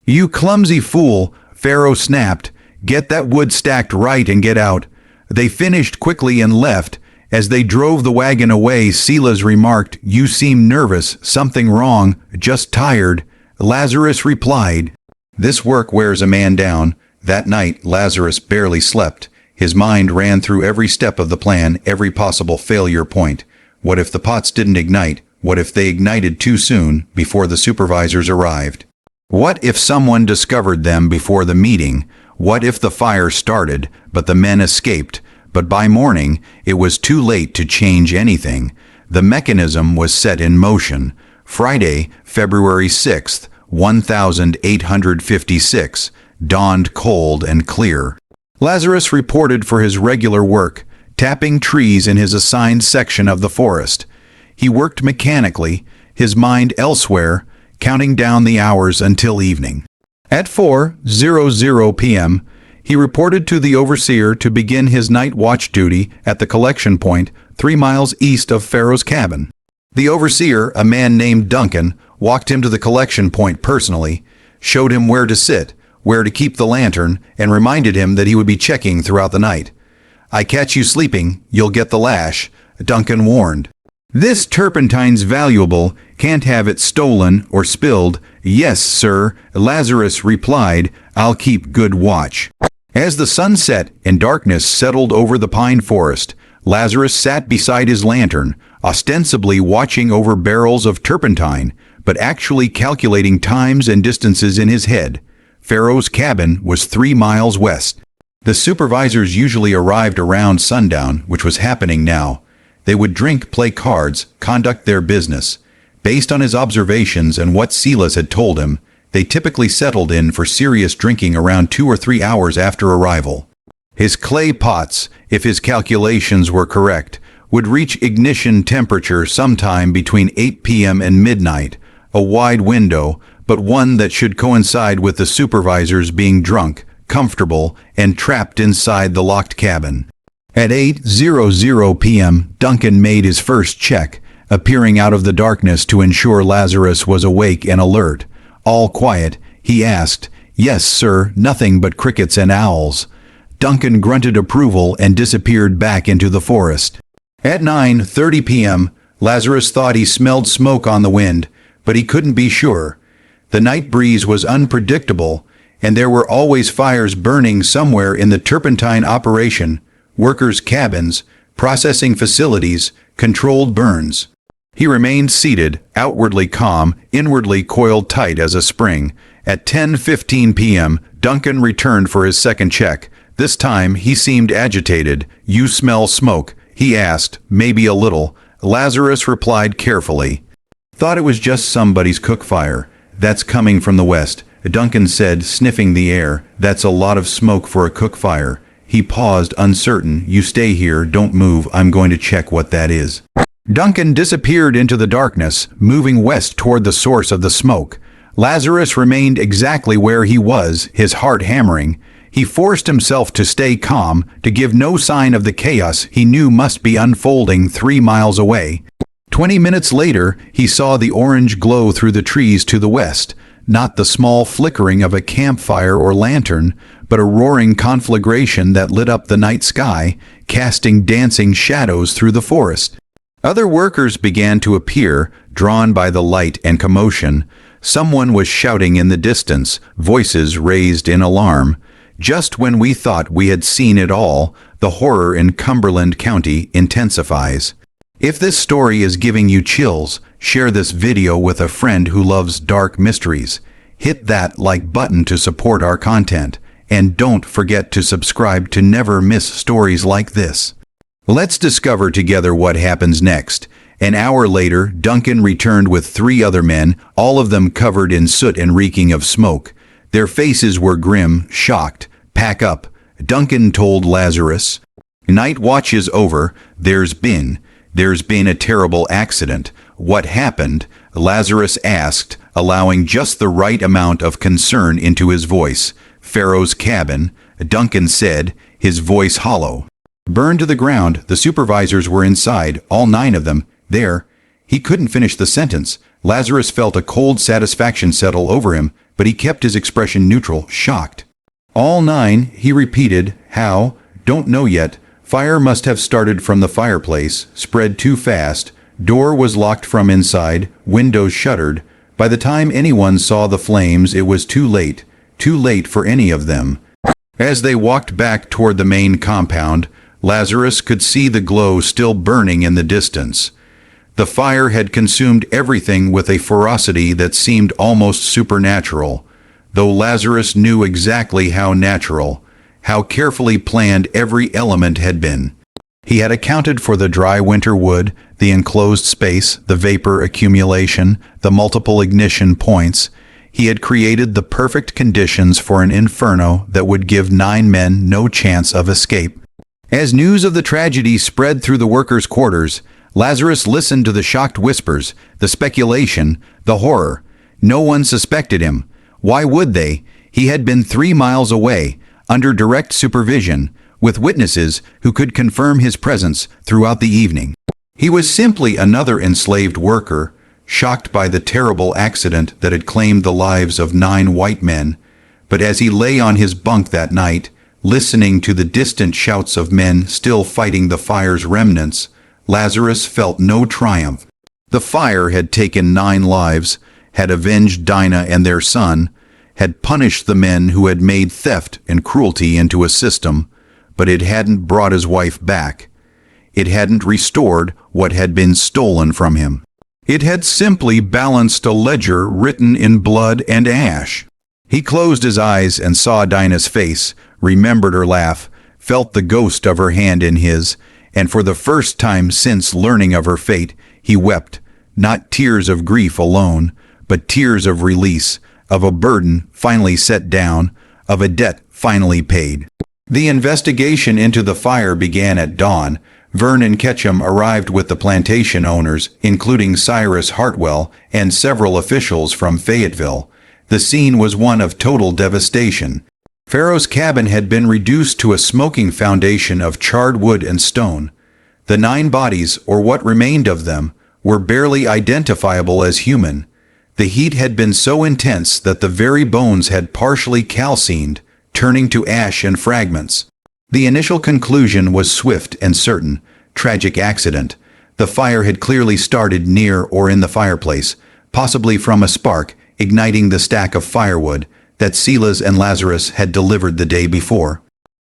S1: "You clumsy fool," Pharaoh snapped. "Get that wood stacked right and get out." They finished quickly and left. As they drove the wagon away, Silas remarked, "You seem nervous. Something wrong. Just tired." Lazarus replied, "This work wears a man down." That night, Lazarus barely slept. His mind ran through every step of the plan, every possible failure point. What if the pots didn't ignite? What if they ignited too soon, before the supervisors arrived? What if someone discovered them before the meeting? What if the fire started, but the men escaped? But by morning, it was too late to change anything. The mechanism was set in motion. Friday, February 6th, 1856, dawned cold and clear. Lazarus reported for his regular work, tapping trees in his assigned section of the forest. He worked mechanically, his mind elsewhere, counting down the hours until evening. At 4:00 p.m., he reported to the overseer to begin his night watch duty at the collection point 3 miles east of Pharaoh's cabin. The overseer, a man named Duncan, walked him to the collection point personally, showed him where to sit, where to keep the lantern, and reminded him that he would be checking throughout the night. "I catch you sleeping, you'll get the lash," Duncan warned. "This turpentine's valuable, can't have it stolen or spilled." "Yes, sir," Lazarus replied, "I'll keep good watch." As the sun set and darkness settled over the pine forest, Lazarus sat beside his lantern, ostensibly watching over barrels of turpentine, but actually calculating times and distances in his head. Pharaoh's cabin was 3 miles west. The supervisors usually arrived around sundown, which was happening now. They would drink, play cards, conduct their business. Based on his observations and what Silas had told him, they typically settled in for serious drinking around 2 or 3 hours after arrival. His clay pots, if his calculations were correct, would reach ignition temperature sometime between 8 p.m. and midnight, a wide window, but one that should coincide with the supervisors being drunk, comfortable, and trapped inside the locked cabin. At 8:00 p.m., Duncan made his first check, appearing out of the darkness to ensure Lazarus was awake and alert. All quiet, he asked, "Yes, sir, nothing but crickets and owls." Duncan grunted approval and disappeared back into the forest. At 9:30 p.m., Lazarus thought he smelled smoke on the wind, but he couldn't be sure. The night breeze was unpredictable, and there were always fires burning somewhere in the turpentine operation, workers' cabins, processing facilities, controlled burns. He remained seated, outwardly calm, inwardly coiled tight as a spring. At 10:15 p.m., Duncan returned for his second check. This time, he seemed agitated. "You smell smoke?" he asked, "Maybe a little." Lazarus replied carefully. "Thought it was just somebody's cook fire. That's coming from the west." Duncan said, sniffing the air. "That's a lot of smoke for a cook fire." He paused, uncertain. "You stay here, don't move, I'm going to check what that is." Duncan disappeared into the darkness, moving west toward the source of the smoke. Lazarus remained exactly where he was, his heart hammering. He forced himself to stay calm, to give no sign of the chaos he knew must be unfolding 3 miles away. 20 minutes later, he saw the orange glow through the trees to the west, not the small flickering of a campfire or lantern, but a roaring conflagration that lit up the night sky, casting dancing shadows through the forest. Other workers began to appear, drawn by the light and commotion. Someone was shouting in the distance, voices raised in alarm. Just when we thought we had seen it all, the horror in Cumberland County intensifies. If this story is giving you chills, share this video with a friend who loves dark mysteries. Hit that like button to support our content, and don't forget to subscribe to never miss stories like this. Let's discover together what happens next. An hour later, Duncan returned with 3 other men, all of them covered in soot and reeking of smoke. Their faces were grim, shocked. "Pack up," Duncan told Lazarus. "Night watch is over. There's been a terrible accident." "What happened?" Lazarus asked, allowing just the right amount of concern into his voice. "Pharaoh's cabin," Duncan said, his voice hollow. "Burned to the ground. The supervisors were inside, all 9 of them. There." He couldn't finish the sentence. Lazarus felt a cold satisfaction settle over him, but he kept his expression neutral, shocked. "All 9, he repeated. "How?" "Don't know yet. Fire must have started from the fireplace, spread too fast. Door was locked from inside, windows shuttered. By the time anyone saw the flames, it was too late. Too late for any of them." As they walked back toward the main compound, Lazarus could see the glow still burning in the distance. The fire had consumed everything with a ferocity that seemed almost supernatural, though Lazarus knew exactly how natural, how carefully planned every element had been. He had accounted for the dry winter wood, the enclosed space, the vapor accumulation, the multiple ignition points. He had created the perfect conditions for an inferno that would give 9 men no chance of escape. As news of the tragedy spread through the workers' quarters, Lazarus listened to the shocked whispers, the speculation, the horror. No one suspected him. Why would they? He had been 3 miles away, under direct supervision, with witnesses who could confirm his presence throughout the evening. He was simply another enslaved worker, shocked by the terrible accident that had claimed the lives of 9 white men. But as he lay on his bunk that night, listening to the distant shouts of men still fighting the fire's remnants, Lazarus felt no triumph. The fire had taken 9 lives, had avenged Dinah and their son, had punished the men who had made theft and cruelty into a system, but it hadn't brought his wife back. It hadn't restored what had been stolen from him. It had simply balanced a ledger written in blood and ash. He closed his eyes and saw Dinah's face, remembered her laugh, felt the ghost of her hand in his, and for the first time since learning of her fate, he wept, not tears of grief alone, but tears of release, of a burden finally set down, of a debt finally paid. The investigation into the fire began at dawn. Vernon Ketchum arrived with the plantation owners, including Cyrus Hartwell and several officials from Fayetteville. The scene was one of total devastation. Pharaoh's cabin had been reduced to a smoking foundation of charred wood and stone. The 9 bodies, or what remained of them, were barely identifiable as human. The heat had been so intense that the very bones had partially calcined, turning to ash and fragments. The initial conclusion was swift and certain: tragic accident. The fire had clearly started near or in the fireplace, possibly from a spark igniting the stack of firewood that Silas and Lazarus had delivered the day before.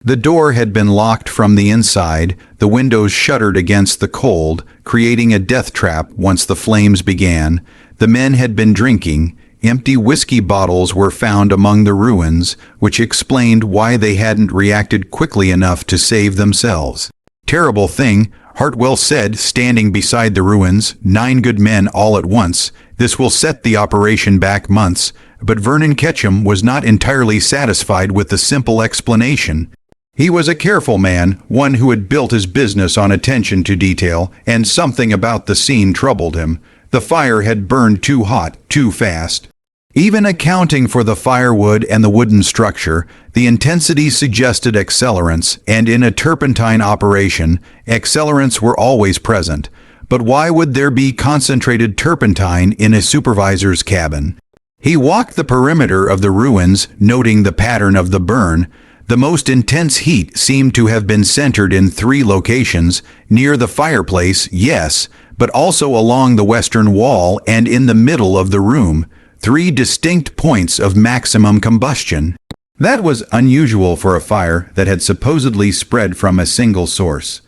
S1: The door had been locked from the inside, the windows shuttered against the cold, creating a death trap once the flames began. The men had been drinking. Empty whiskey bottles were found among the ruins, which explained why they hadn't reacted quickly enough to save themselves. "Terrible thing," Hartwell said, standing beside the ruins. 9 good men all at once. This will set the operation back months. But Vernon Ketchum was not entirely satisfied with the simple explanation. He was a careful man, one who had built his business on attention to detail, and something about the scene troubled him. The fire had burned too hot, too fast. Even accounting for the firewood and the wooden structure, the intensity suggested accelerants, and in a turpentine operation, accelerants were always present. But why would there be concentrated turpentine in a supervisor's cabin? He walked the perimeter of the ruins, noting the pattern of the burn. The most intense heat seemed to have been centered in 3 locations: near the fireplace, yes, but also along the western wall and in the middle of the room. 3 distinct points of maximum combustion. That was unusual for a fire that had supposedly spread from a single source.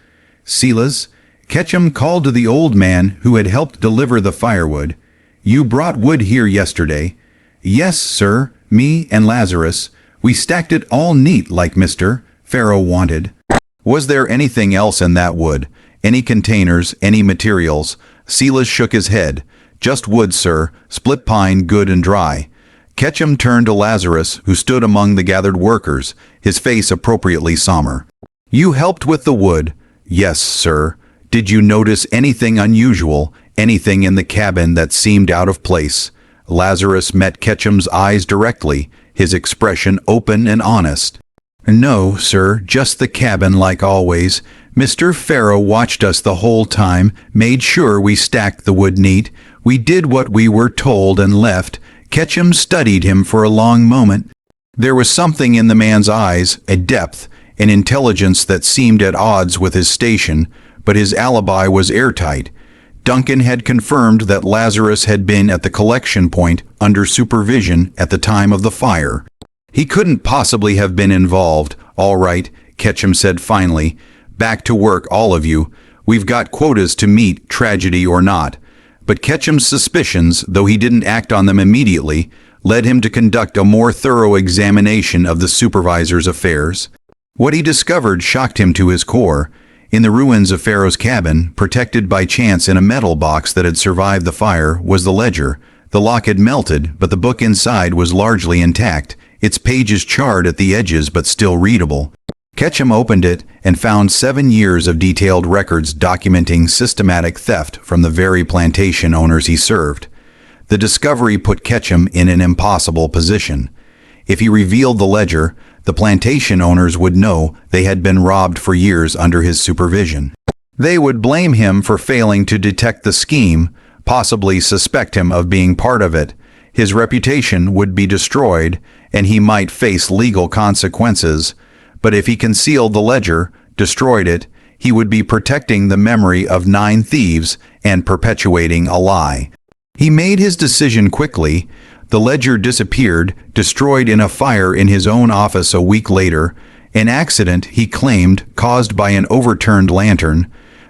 S1: "Silas," Ketchum called to the old man who had helped deliver the firewood, "you brought wood here yesterday." "Yes, sir, me and Lazarus. We stacked it all neat like Mr. Pharaoh wanted." "Was there anything else in that wood? Any containers, any materials?" Silas shook his head. "Just wood, sir, split pine, good and dry." Ketchum turned to Lazarus, who stood among the gathered workers, his face appropriately somber. "You helped with the wood?" "Yes, sir." "Did you notice anything unusual, anything in the cabin that seemed out of place?" Lazarus met Ketchum's eyes directly, his expression open and honest. "No, sir, just the cabin like always. Mr. Pharaoh watched us the whole time, made sure we stacked the wood neat. We did what we were told and left." Ketchum studied him for a long moment. There was something in the man's eyes, a depth, an intelligence that seemed at odds with his station, but his alibi was airtight. Duncan had confirmed that Lazarus had been at the collection point under supervision at the time of the fire. He couldn't possibly have been involved. "All right," Ketchum said finally. "Back to work, all of you. We've got quotas to meet, tragedy or not." But Ketchum's suspicions, though he didn't act on them immediately, led him to conduct a more thorough examination of the supervisor's affairs. What he discovered shocked him to his core. In the ruins of Pharaoh's cabin, protected by chance in a metal box that had survived the fire, was the ledger. The lock had melted, but the book inside was largely intact, its pages charred at the edges but still readable. Ketchum opened it and found 7 years of detailed records documenting systematic theft from the very plantation owners he served. The discovery put Ketchum in an impossible position. If he revealed the ledger, the plantation owners would know they had been robbed for years under his supervision. They would blame him for failing to detect the scheme, possibly suspect him of being part of it. His reputation would be destroyed, and he might face legal consequences. But if he concealed the ledger, destroyed it, he would be protecting the memory of 9 thieves and perpetuating a lie. He made his decision quickly. The ledger disappeared, destroyed in a fire in his own office a week later, an accident, he claimed, caused by an overturned lantern.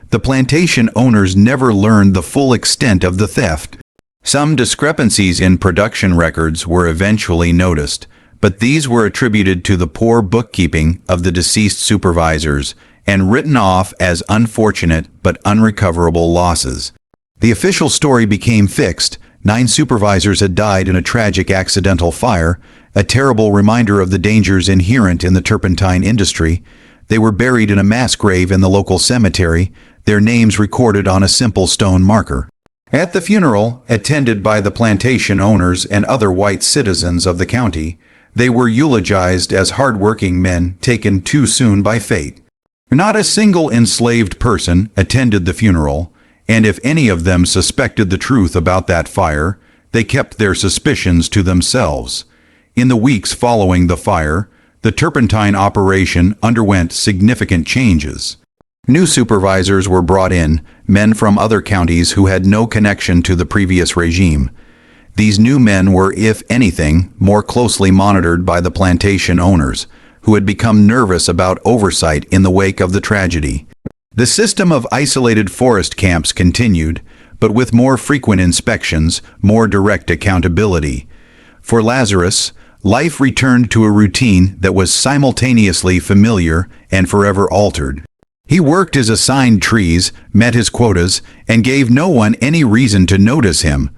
S1: The plantation owners never learned the full extent of the theft. Some discrepancies in production records were eventually noticed. but these were attributed to the poor bookkeeping of the deceased supervisors and written off as unfortunate but unrecoverable losses. The official story became fixed. 9 supervisors had died in a tragic accidental fire, a terrible reminder of the dangers inherent in the turpentine industry. They were buried in a mass grave in the local cemetery, their names recorded on a simple stone marker. At the funeral, attended by the plantation owners and other white citizens of the county, they were eulogized as hard-working men taken too soon by fate. Not a single enslaved person attended the funeral, and if any of them suspected the truth about that fire, they kept their suspicions to themselves. In the weeks following the fire, the turpentine operation underwent significant changes. New supervisors were brought in, men from other counties who had no connection to the previous regime. These new men were, if anything, more closely monitored by the plantation owners, who had become nervous about oversight in the wake of the tragedy. The system of isolated forest camps continued, but with more frequent inspections, more direct accountability. For Lazarus, life returned to a routine that was simultaneously familiar and forever altered. He worked his assigned trees, met his quotas, and gave no one any reason to notice him.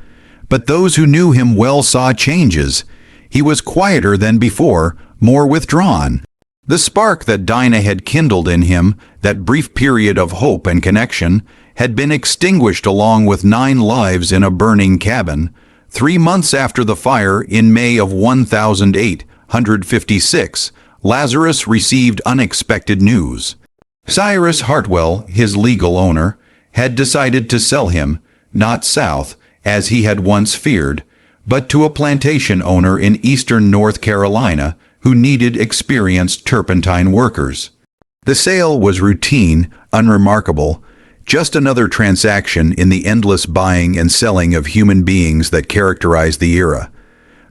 S1: But those who knew him well saw changes. He was quieter than before, more withdrawn. The spark that Dinah had kindled in him, that brief period of hope and connection, had been extinguished along with 9 lives in a burning cabin. 3 months after the fire, in May of 1856, Lazarus received unexpected news. Cyrus Hartwell, his legal owner, had decided to sell him, not south, as he had once feared, but to a plantation owner in eastern North Carolina who needed experienced turpentine workers. The sale was routine, unremarkable, just another transaction in the endless buying and selling of human beings that characterized the era.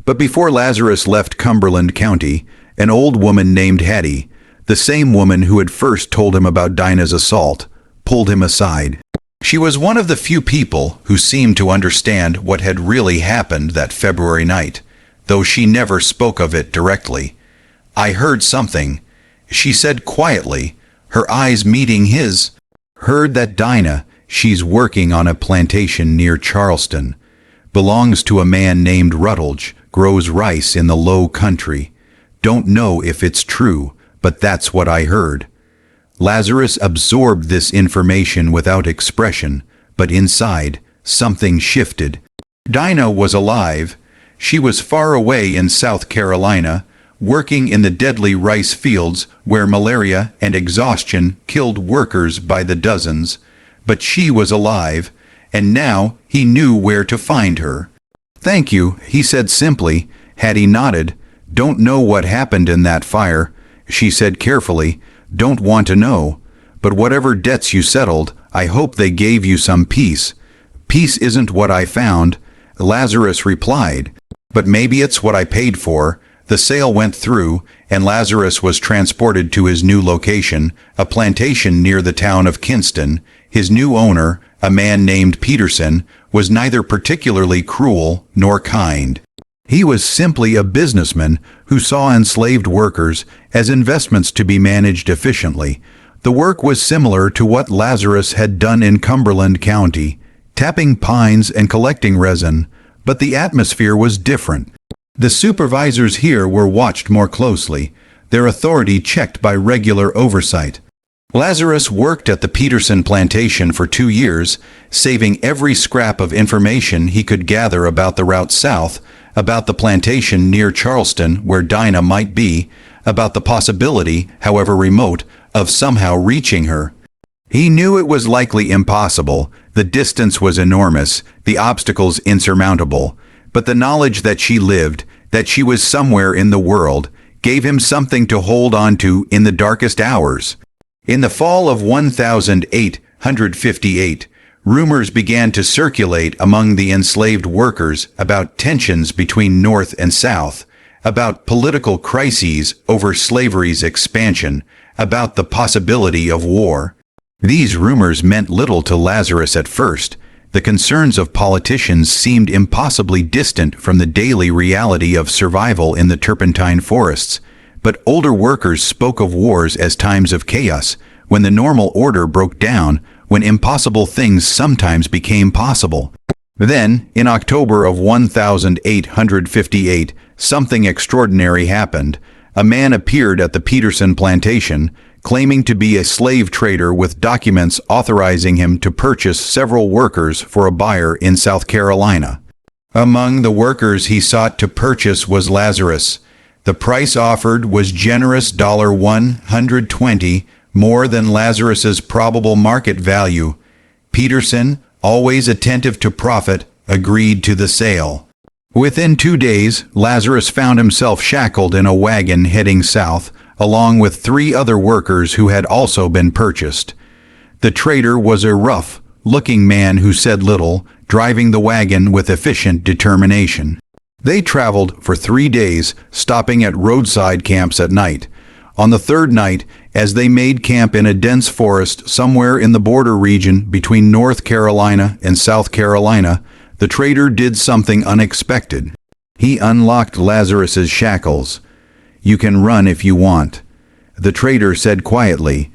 S1: But before Lazarus left Cumberland County, an old woman named Hattie, the same woman who had first told him about Dinah's assault, pulled him aside. She was one of the few people who seemed to understand what had really happened that February night, though she never spoke of it directly. "I heard something," she said quietly, her eyes meeting his. "Heard that Dinah, she's working on a plantation near Charleston. Belongs to a man named Rutledge, grows rice in the low country. Don't know if it's true, but that's what I heard." Lazarus absorbed this information without expression, but inside, something shifted. Dinah was alive. She was far away in South Carolina, working in the deadly rice fields where malaria and exhaustion killed workers by the dozens. But she was alive, and now he knew where to find her. "Thank you," he said simply. Hattie nodded. "Don't know what happened in that fire," she said carefully. "Don't want to know. But whatever debts you settled, I hope they gave you some peace." "Peace isn't what I found," Lazarus replied. "But maybe it's what I paid for." The sale went through, and Lazarus was transported to his new location, a plantation near the town of Kinston. His new owner, a man named Peterson, was neither particularly cruel nor kind. He was simply a businessman who saw enslaved workers as investments to be managed efficiently. The work was similar to what Lazarus had done in Cumberland County, tapping pines and collecting resin, but the atmosphere was different. The supervisors here were watched more closely, their authority checked by regular oversight. Lazarus worked at the Peterson plantation for 2 years, saving every scrap of information he could gather about the route south, about the plantation near Charleston where Dinah might be, about the possibility, however remote, of somehow reaching her. He knew it was likely impossible, the distance was enormous, the obstacles insurmountable, but the knowledge that she lived, that she was somewhere in the world, gave him something to hold on to in the darkest hours. In the fall of 1858, rumors began to circulate among the enslaved workers about tensions between North and South, about political crises over slavery's expansion, about the possibility of war. These rumors meant little to Lazarus at first. The concerns of politicians seemed impossibly distant from the daily reality of survival in the turpentine forests, but older workers spoke of wars as times of chaos, when the normal order broke down, when impossible things sometimes became possible. Then, in October of 1858, something extraordinary happened. A man appeared at the Peterson plantation, claiming to be a slave trader with documents authorizing him to purchase several workers for a buyer in South Carolina. Among the workers he sought to purchase was Lazarus. The price offered was generous $120, more than Lazarus's probable market value. Peterson, always attentive to profit, agreed to the sale. Within 2 days, Lazarus found himself shackled in a wagon heading south, along with 3 other workers who had also been purchased. The trader was a rough-looking man who said little, driving the wagon with efficient determination. They traveled for 3 days, stopping at roadside camps at night. On the 3rd night, as they made camp in a dense forest somewhere in the border region between North Carolina and South Carolina, the trader did something unexpected. He unlocked Lazarus's shackles. "You can run if you want," the trader said quietly,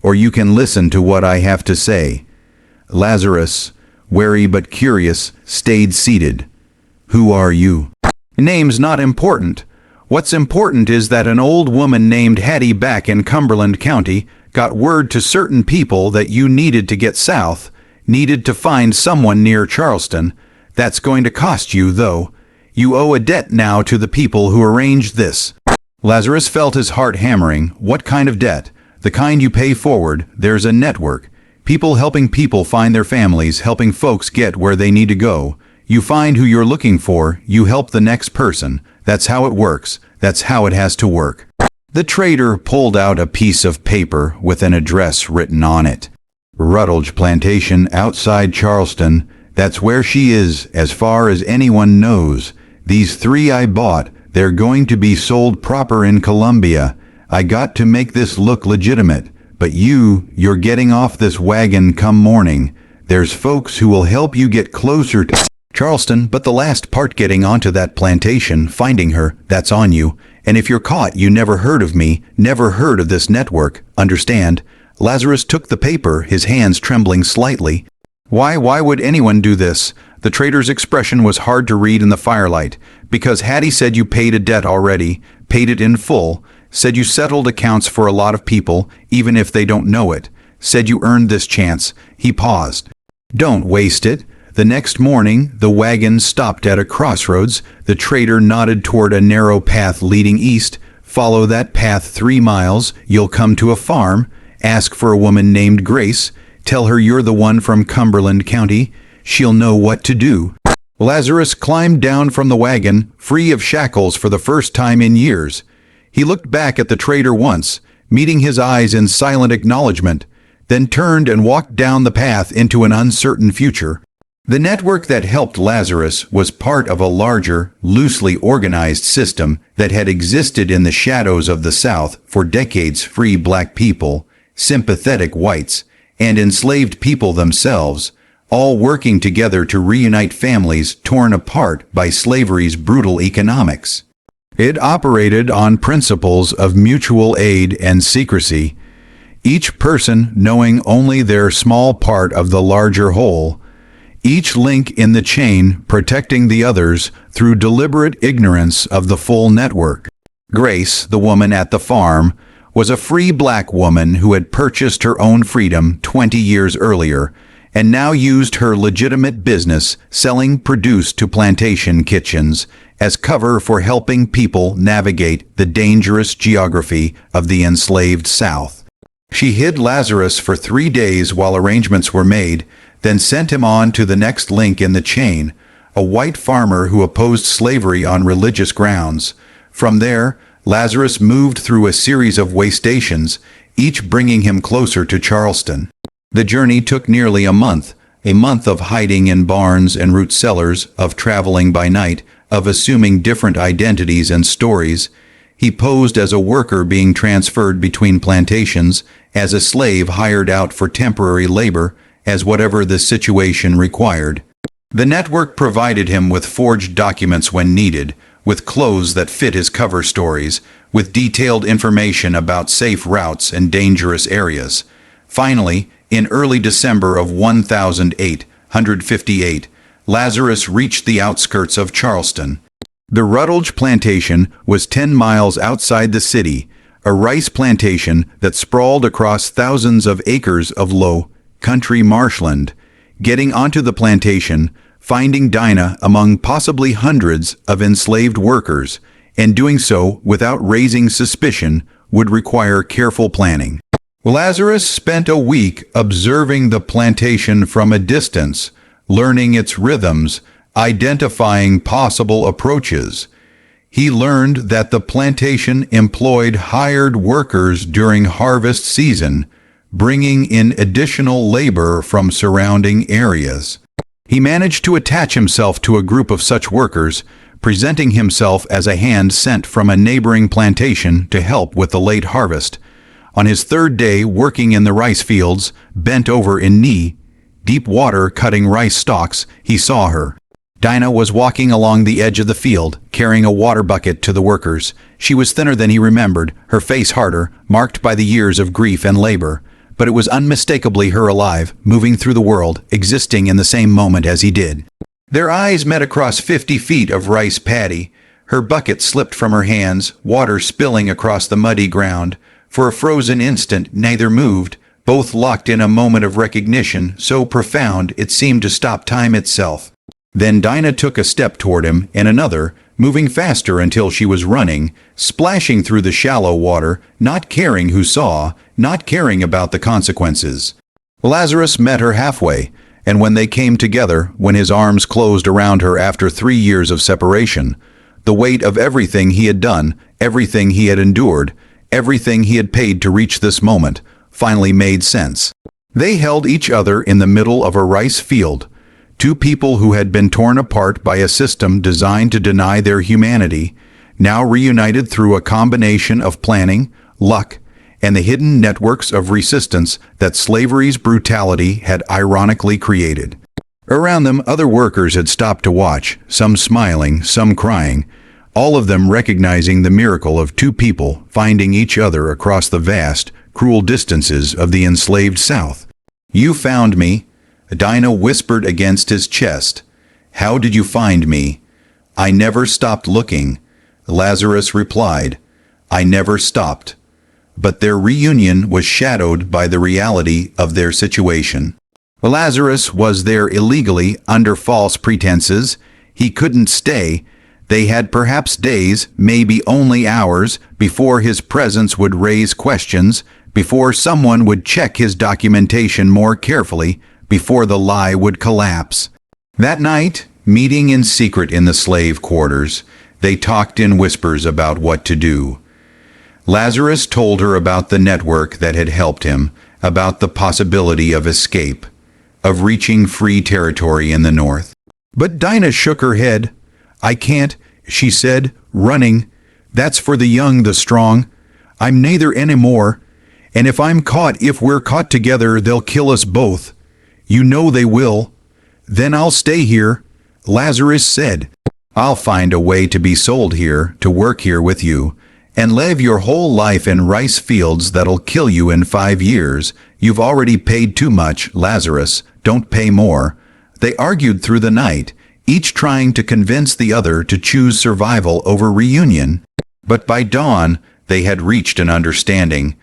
S1: "or you can listen to what I have to say." Lazarus, wary but curious, stayed seated. "Who are you?" "Name's not important. What's important is that an old woman named Hattie back in Cumberland County got word to certain people that you needed to get south, needed to find someone near Charleston. That's going to cost you, though. You owe a debt now to the people who arranged this." Lazarus felt his heart hammering. What kind of debt? The kind you pay forward. There's a network. People helping people find their families, helping folks get where they need to go. You find who you're looking for, you help the next person. That's how it works. That's how it has to work. The trader pulled out a piece of paper with an address written on it. Rutledge Plantation outside Charleston. That's where she is, as far as anyone knows. These 3 I bought, they're going to be sold proper in Columbia. I got to make this look legitimate. But you're getting off this wagon come morning. There's folks who will help you get closer to Charleston, but the last part, getting onto that plantation, finding her, that's on you. And if you're caught, you never heard of me, never heard of this network. Understand? Lazarus took the paper, his hands trembling slightly. Why would anyone do this? The trader's expression was hard to read in the firelight. Because Hattie said you paid a debt already, paid it in full, said you settled accounts for a lot of people, even if they don't know it, said you earned this chance. He paused. Don't waste it. The next morning, the wagon stopped at a crossroads. The trader nodded toward a narrow path leading east. Follow that path 3 miles. You'll come to a farm. Ask for a woman named Grace. Tell her you're the one from Cumberland County. She'll know what to do. Lazarus climbed down from the wagon, free of shackles for the first time in years. He looked back at the trader once, meeting his eyes in silent acknowledgement, then turned and walked down the path into an uncertain future. The network that helped Lazarus was part of a larger, loosely organized system that had existed in the shadows of the South for decades. Free black people, sympathetic whites, and enslaved people themselves, all working together to reunite families torn apart by slavery's brutal economics. It operated on principles of mutual aid and secrecy, each person knowing only their small part of the larger whole, each link in the chain protecting the others through deliberate ignorance of the full network. Grace, the woman at the farm, was a free black woman who had purchased her own freedom 20 years earlier and now used her legitimate business selling produce to plantation kitchens as cover for helping people navigate the dangerous geography of the enslaved South. She hid Lazarus for 3 days while arrangements were made, then sent him on to the next link in the chain, a white farmer who opposed slavery on religious grounds. From there, Lazarus moved through a series of way stations, each bringing him closer to Charleston. The journey took nearly a month of hiding in barns and root cellars, of traveling by night, of assuming different identities and stories. He posed as a worker being transferred between plantations, as a slave hired out for temporary labor, as whatever the situation required. The network provided him with forged documents when needed, with clothes that fit his cover stories, with detailed information about safe routes and dangerous areas. Finally, in early December of 1858, Lazarus reached the outskirts of Charleston. The Rutledge plantation was 10 miles outside the city, a rice plantation that sprawled across thousands of acres of low, country marshland. Getting onto the plantation, finding Dinah among possibly hundreds of enslaved workers, and doing so without raising suspicion would require careful planning. Lazarus spent a week observing the plantation from a distance, learning its rhythms, identifying possible approaches. He learned that the plantation employed hired workers during harvest season, bringing in additional labor from surrounding areas. He managed to attach himself to a group of such workers, presenting himself as a hand sent from a neighboring plantation to help with the late harvest. On his third day working in the rice fields, bent over in knee-deep water cutting rice stalks, he saw her. Dinah was walking along the edge of the field, carrying a water bucket to the workers. She was thinner than he remembered, her face harder, marked by the years of grief and labor. But it was unmistakably her alive, moving through the world, existing in the same moment as he did. Their eyes met across 50 feet of rice paddy. Her bucket slipped from her hands, water spilling across the muddy ground. For a frozen instant, neither moved, both locked in a moment of recognition so profound it seemed to stop time itself. Then Dinah took a step toward him, and another, moving faster until she was running, splashing through the shallow water, not caring who saw, not caring about the consequences. Lazarus met her halfway, and when they came together, when his arms closed around her after 3 years of separation, the weight of everything he had done, everything he had endured, everything he had paid to reach this moment, finally made sense. They held each other in the middle of a rice field, two people who had been torn apart by a system designed to deny their humanity, now reunited through a combination of planning, luck, and the hidden networks of resistance that slavery's brutality had ironically created. Around them, other workers had stopped to watch, some smiling, some crying, all of them recognizing the miracle of two people finding each other across the vast, cruel distances of the enslaved South. "You found me," Dinah whispered against his chest. "How did you find me?" "I never stopped looking," Lazarus replied. "I never stopped." But their reunion was shadowed by the reality of their situation. Lazarus was there illegally under false pretenses. He couldn't stay. They had perhaps days, maybe only hours, before his presence would raise questions, before someone would check his documentation more carefully, before the lie would collapse. That night, meeting in secret in the slave quarters, they talked in whispers about what to do. Lazarus told her about the network that had helped him, about the possibility of escape, of reaching free territory in the north. But Dinah shook her head. "I can't," she said, running. "That's for the young, the strong. I'm neither anymore. And if we're caught together, they'll kill us both. You know they will." "Then I'll stay here," Lazarus said. "I'll find a way to be sold here, to work here with you, and live your whole life in rice fields that'll kill you in 5 years. You've already paid too much, Lazarus. Don't pay more." They argued through the night, each trying to convince the other to choose survival over reunion. But by dawn, they had reached an understanding.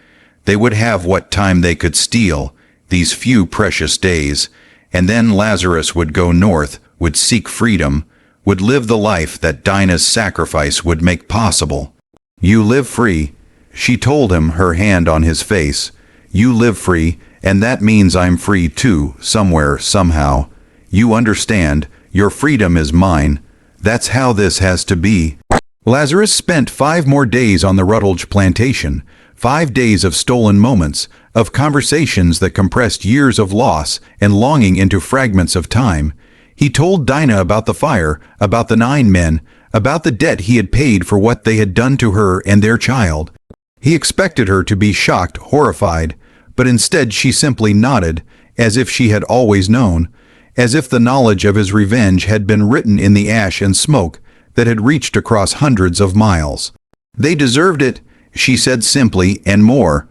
S1: They would have what time they could steal, these few precious days, and then Lazarus would go north, would seek freedom, would live the life that Dinah's sacrifice would make possible. "You live free," she told him, her hand on his face. "You live free, and that means I'm free too, somewhere, somehow. You understand, your freedom is mine. That's how this has to be." Lazarus spent 5 more days on the Rutledge plantation, 5 days of stolen moments, of conversations that compressed years of loss and longing into fragments of time. He told Dinah about the fire, about the 9 men, about the debt he had paid for what they had done to her and their child. He expected her to be shocked, horrified, but instead she simply nodded, as if she had always known, as if the knowledge of his revenge had been written in the ash and smoke that had reached across hundreds of miles. They deserved it, she said simply, and more.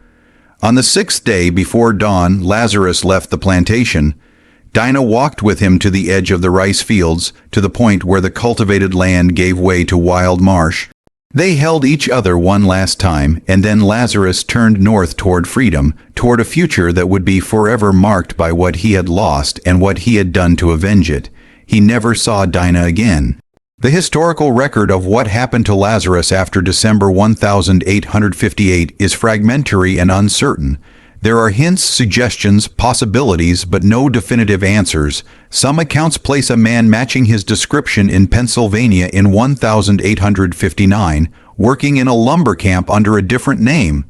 S1: On the 6th day before dawn, Lazarus left the plantation. Dinah walked with him to the edge of the rice fields, to the point where the cultivated land gave way to wild marsh. They held each other one last time, and then Lazarus turned north toward freedom, toward a future that would be forever marked by what he had lost and what he had done to avenge it. He never saw Dinah again. The historical record of what happened to Lazarus after December 1858 is fragmentary and uncertain. There are hints, suggestions, possibilities, but no definitive answers. Some accounts place a man matching his description in Pennsylvania in 1859, working in a lumber camp under a different name.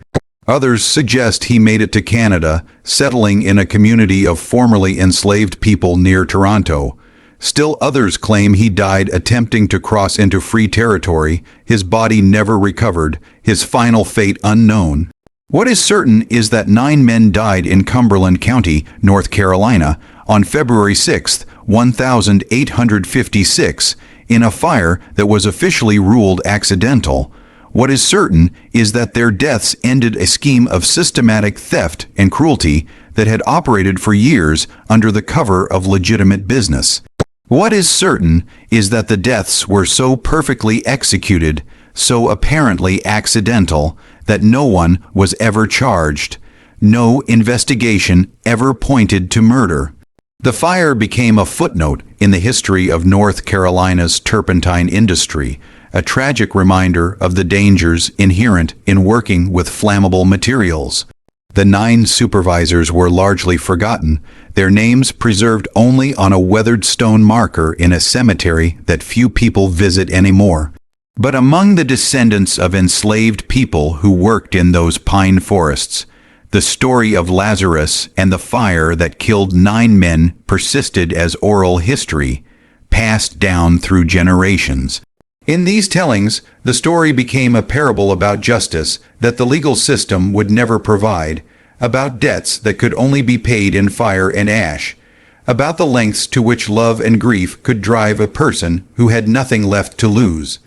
S1: Others suggest he made it to Canada, settling in a community of formerly enslaved people near Toronto. Still others claim he died attempting to cross into free territory, his body never recovered, his final fate unknown. What is certain is that 9 men died in Cumberland County, North Carolina, on February 6, 1856, in a fire that was officially ruled accidental. What is certain is that their deaths ended a scheme of systematic theft and cruelty that had operated for years under the cover of legitimate business. What is certain is that the deaths were so perfectly executed, so apparently accidental, that no one was ever charged. No investigation ever pointed to murder. The fire became a footnote in the history of North Carolina's turpentine industry, a tragic reminder of the dangers inherent in working with flammable materials. The 9 supervisors were largely forgotten, their names preserved only on a weathered stone marker in a cemetery that few people visit anymore. But among the descendants of enslaved people who worked in those pine forests, the story of Lazarus and the fire that killed 9 men persisted as oral history, passed down through generations. In these tellings, the story became a parable about justice that the legal system would never provide, about debts that could only be paid in fire and ash, about the lengths to which love and grief could drive a person who had nothing left to lose.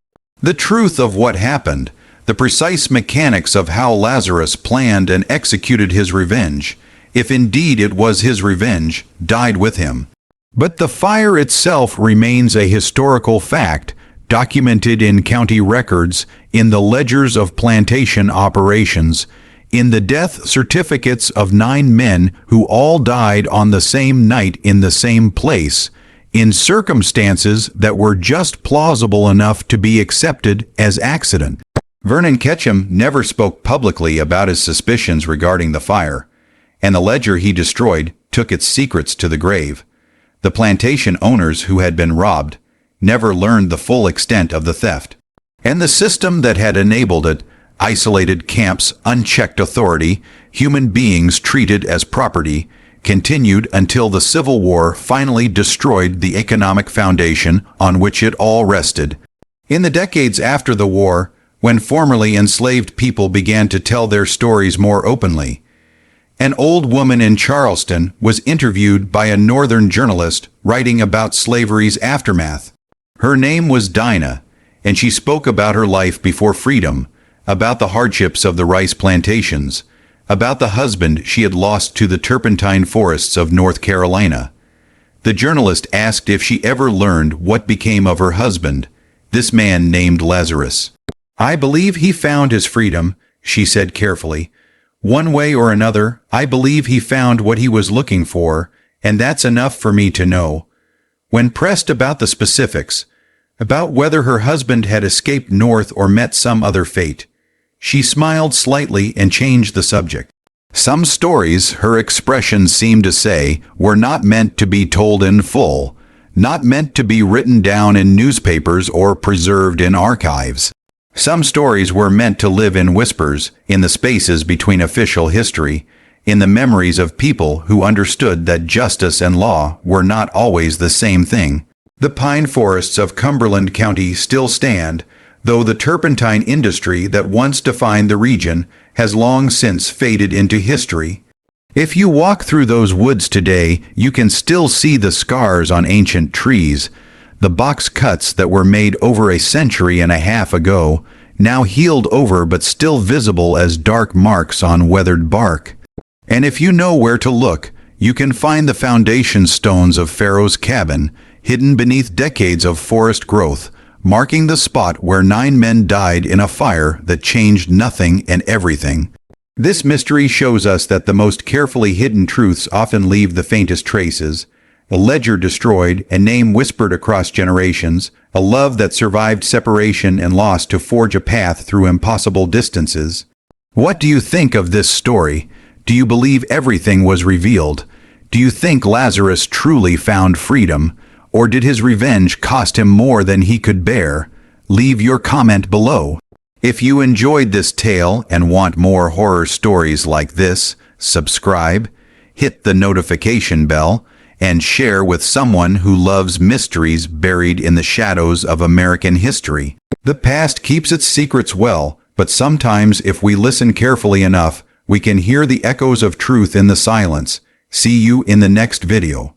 S1: The truth of what happened, the precise mechanics of how Lazarus planned and executed his revenge, if indeed it was his revenge, died with him. But the fire itself remains a historical fact, documented in county records, in the ledgers of plantation operations, in the death certificates of 9 men who all died on the same night in the same place, in circumstances that were just plausible enough to be accepted as accident. Vernon Ketchum never spoke publicly about his suspicions regarding the fire, and the ledger he destroyed took its secrets to the grave. The plantation owners who had been robbed never learned the full extent of the theft. And the system that had enabled it, isolated camps, unchecked authority, human beings treated as property, continued until the Civil War finally destroyed the economic foundation on which it all rested. In the decades after the war, when formerly enslaved people began to tell their stories more openly, an old woman in Charleston was interviewed by a northern journalist writing about slavery's aftermath. Her name was Dinah, and she spoke about her life before freedom, about the hardships of the rice plantations, about the husband she had lost to the turpentine forests of North Carolina. The journalist asked if she ever learned what became of her husband, this man named Lazarus. "I believe he found his freedom," she said carefully. "One way or another, I believe he found what he was looking for, and that's enough for me to know." When pressed about the specifics, about whether her husband had escaped north or met some other fate, she smiled slightly and changed the subject. Some stories, her expression seemed to say, were not meant to be told in full, not meant to be written down in newspapers or preserved in archives. Some stories were meant to live in whispers, in the spaces between official history, in the memories of people who understood that justice and law were not always the same thing. The pine forests of Cumberland County still stand, though the turpentine industry that once defined the region has long since faded into history. If you walk through those woods today, you can still see the scars on ancient trees, the box cuts that were made over a century and a half ago, now healed over but still visible as dark marks on weathered bark. And if you know where to look, you can find the foundation stones of Pharaoh's cabin, hidden beneath decades of forest growth, marking the spot where 9 men died in a fire that changed nothing and everything. This mystery shows us that the most carefully hidden truths often leave the faintest traces. A ledger destroyed, a name whispered across generations, a love that survived separation and loss to forge a path through impossible distances. What do you think of this story? Do you believe everything was revealed? Do you think Lazarus truly found freedom? Or did his revenge cost him more than he could bear? Leave your comment below. If you enjoyed this tale and want more horror stories like this, subscribe, hit the notification bell, and share with someone who loves mysteries buried in the shadows of American history. The past keeps its secrets well, but sometimes if we listen carefully enough, we can hear the echoes of truth in the silence. See you in the next video.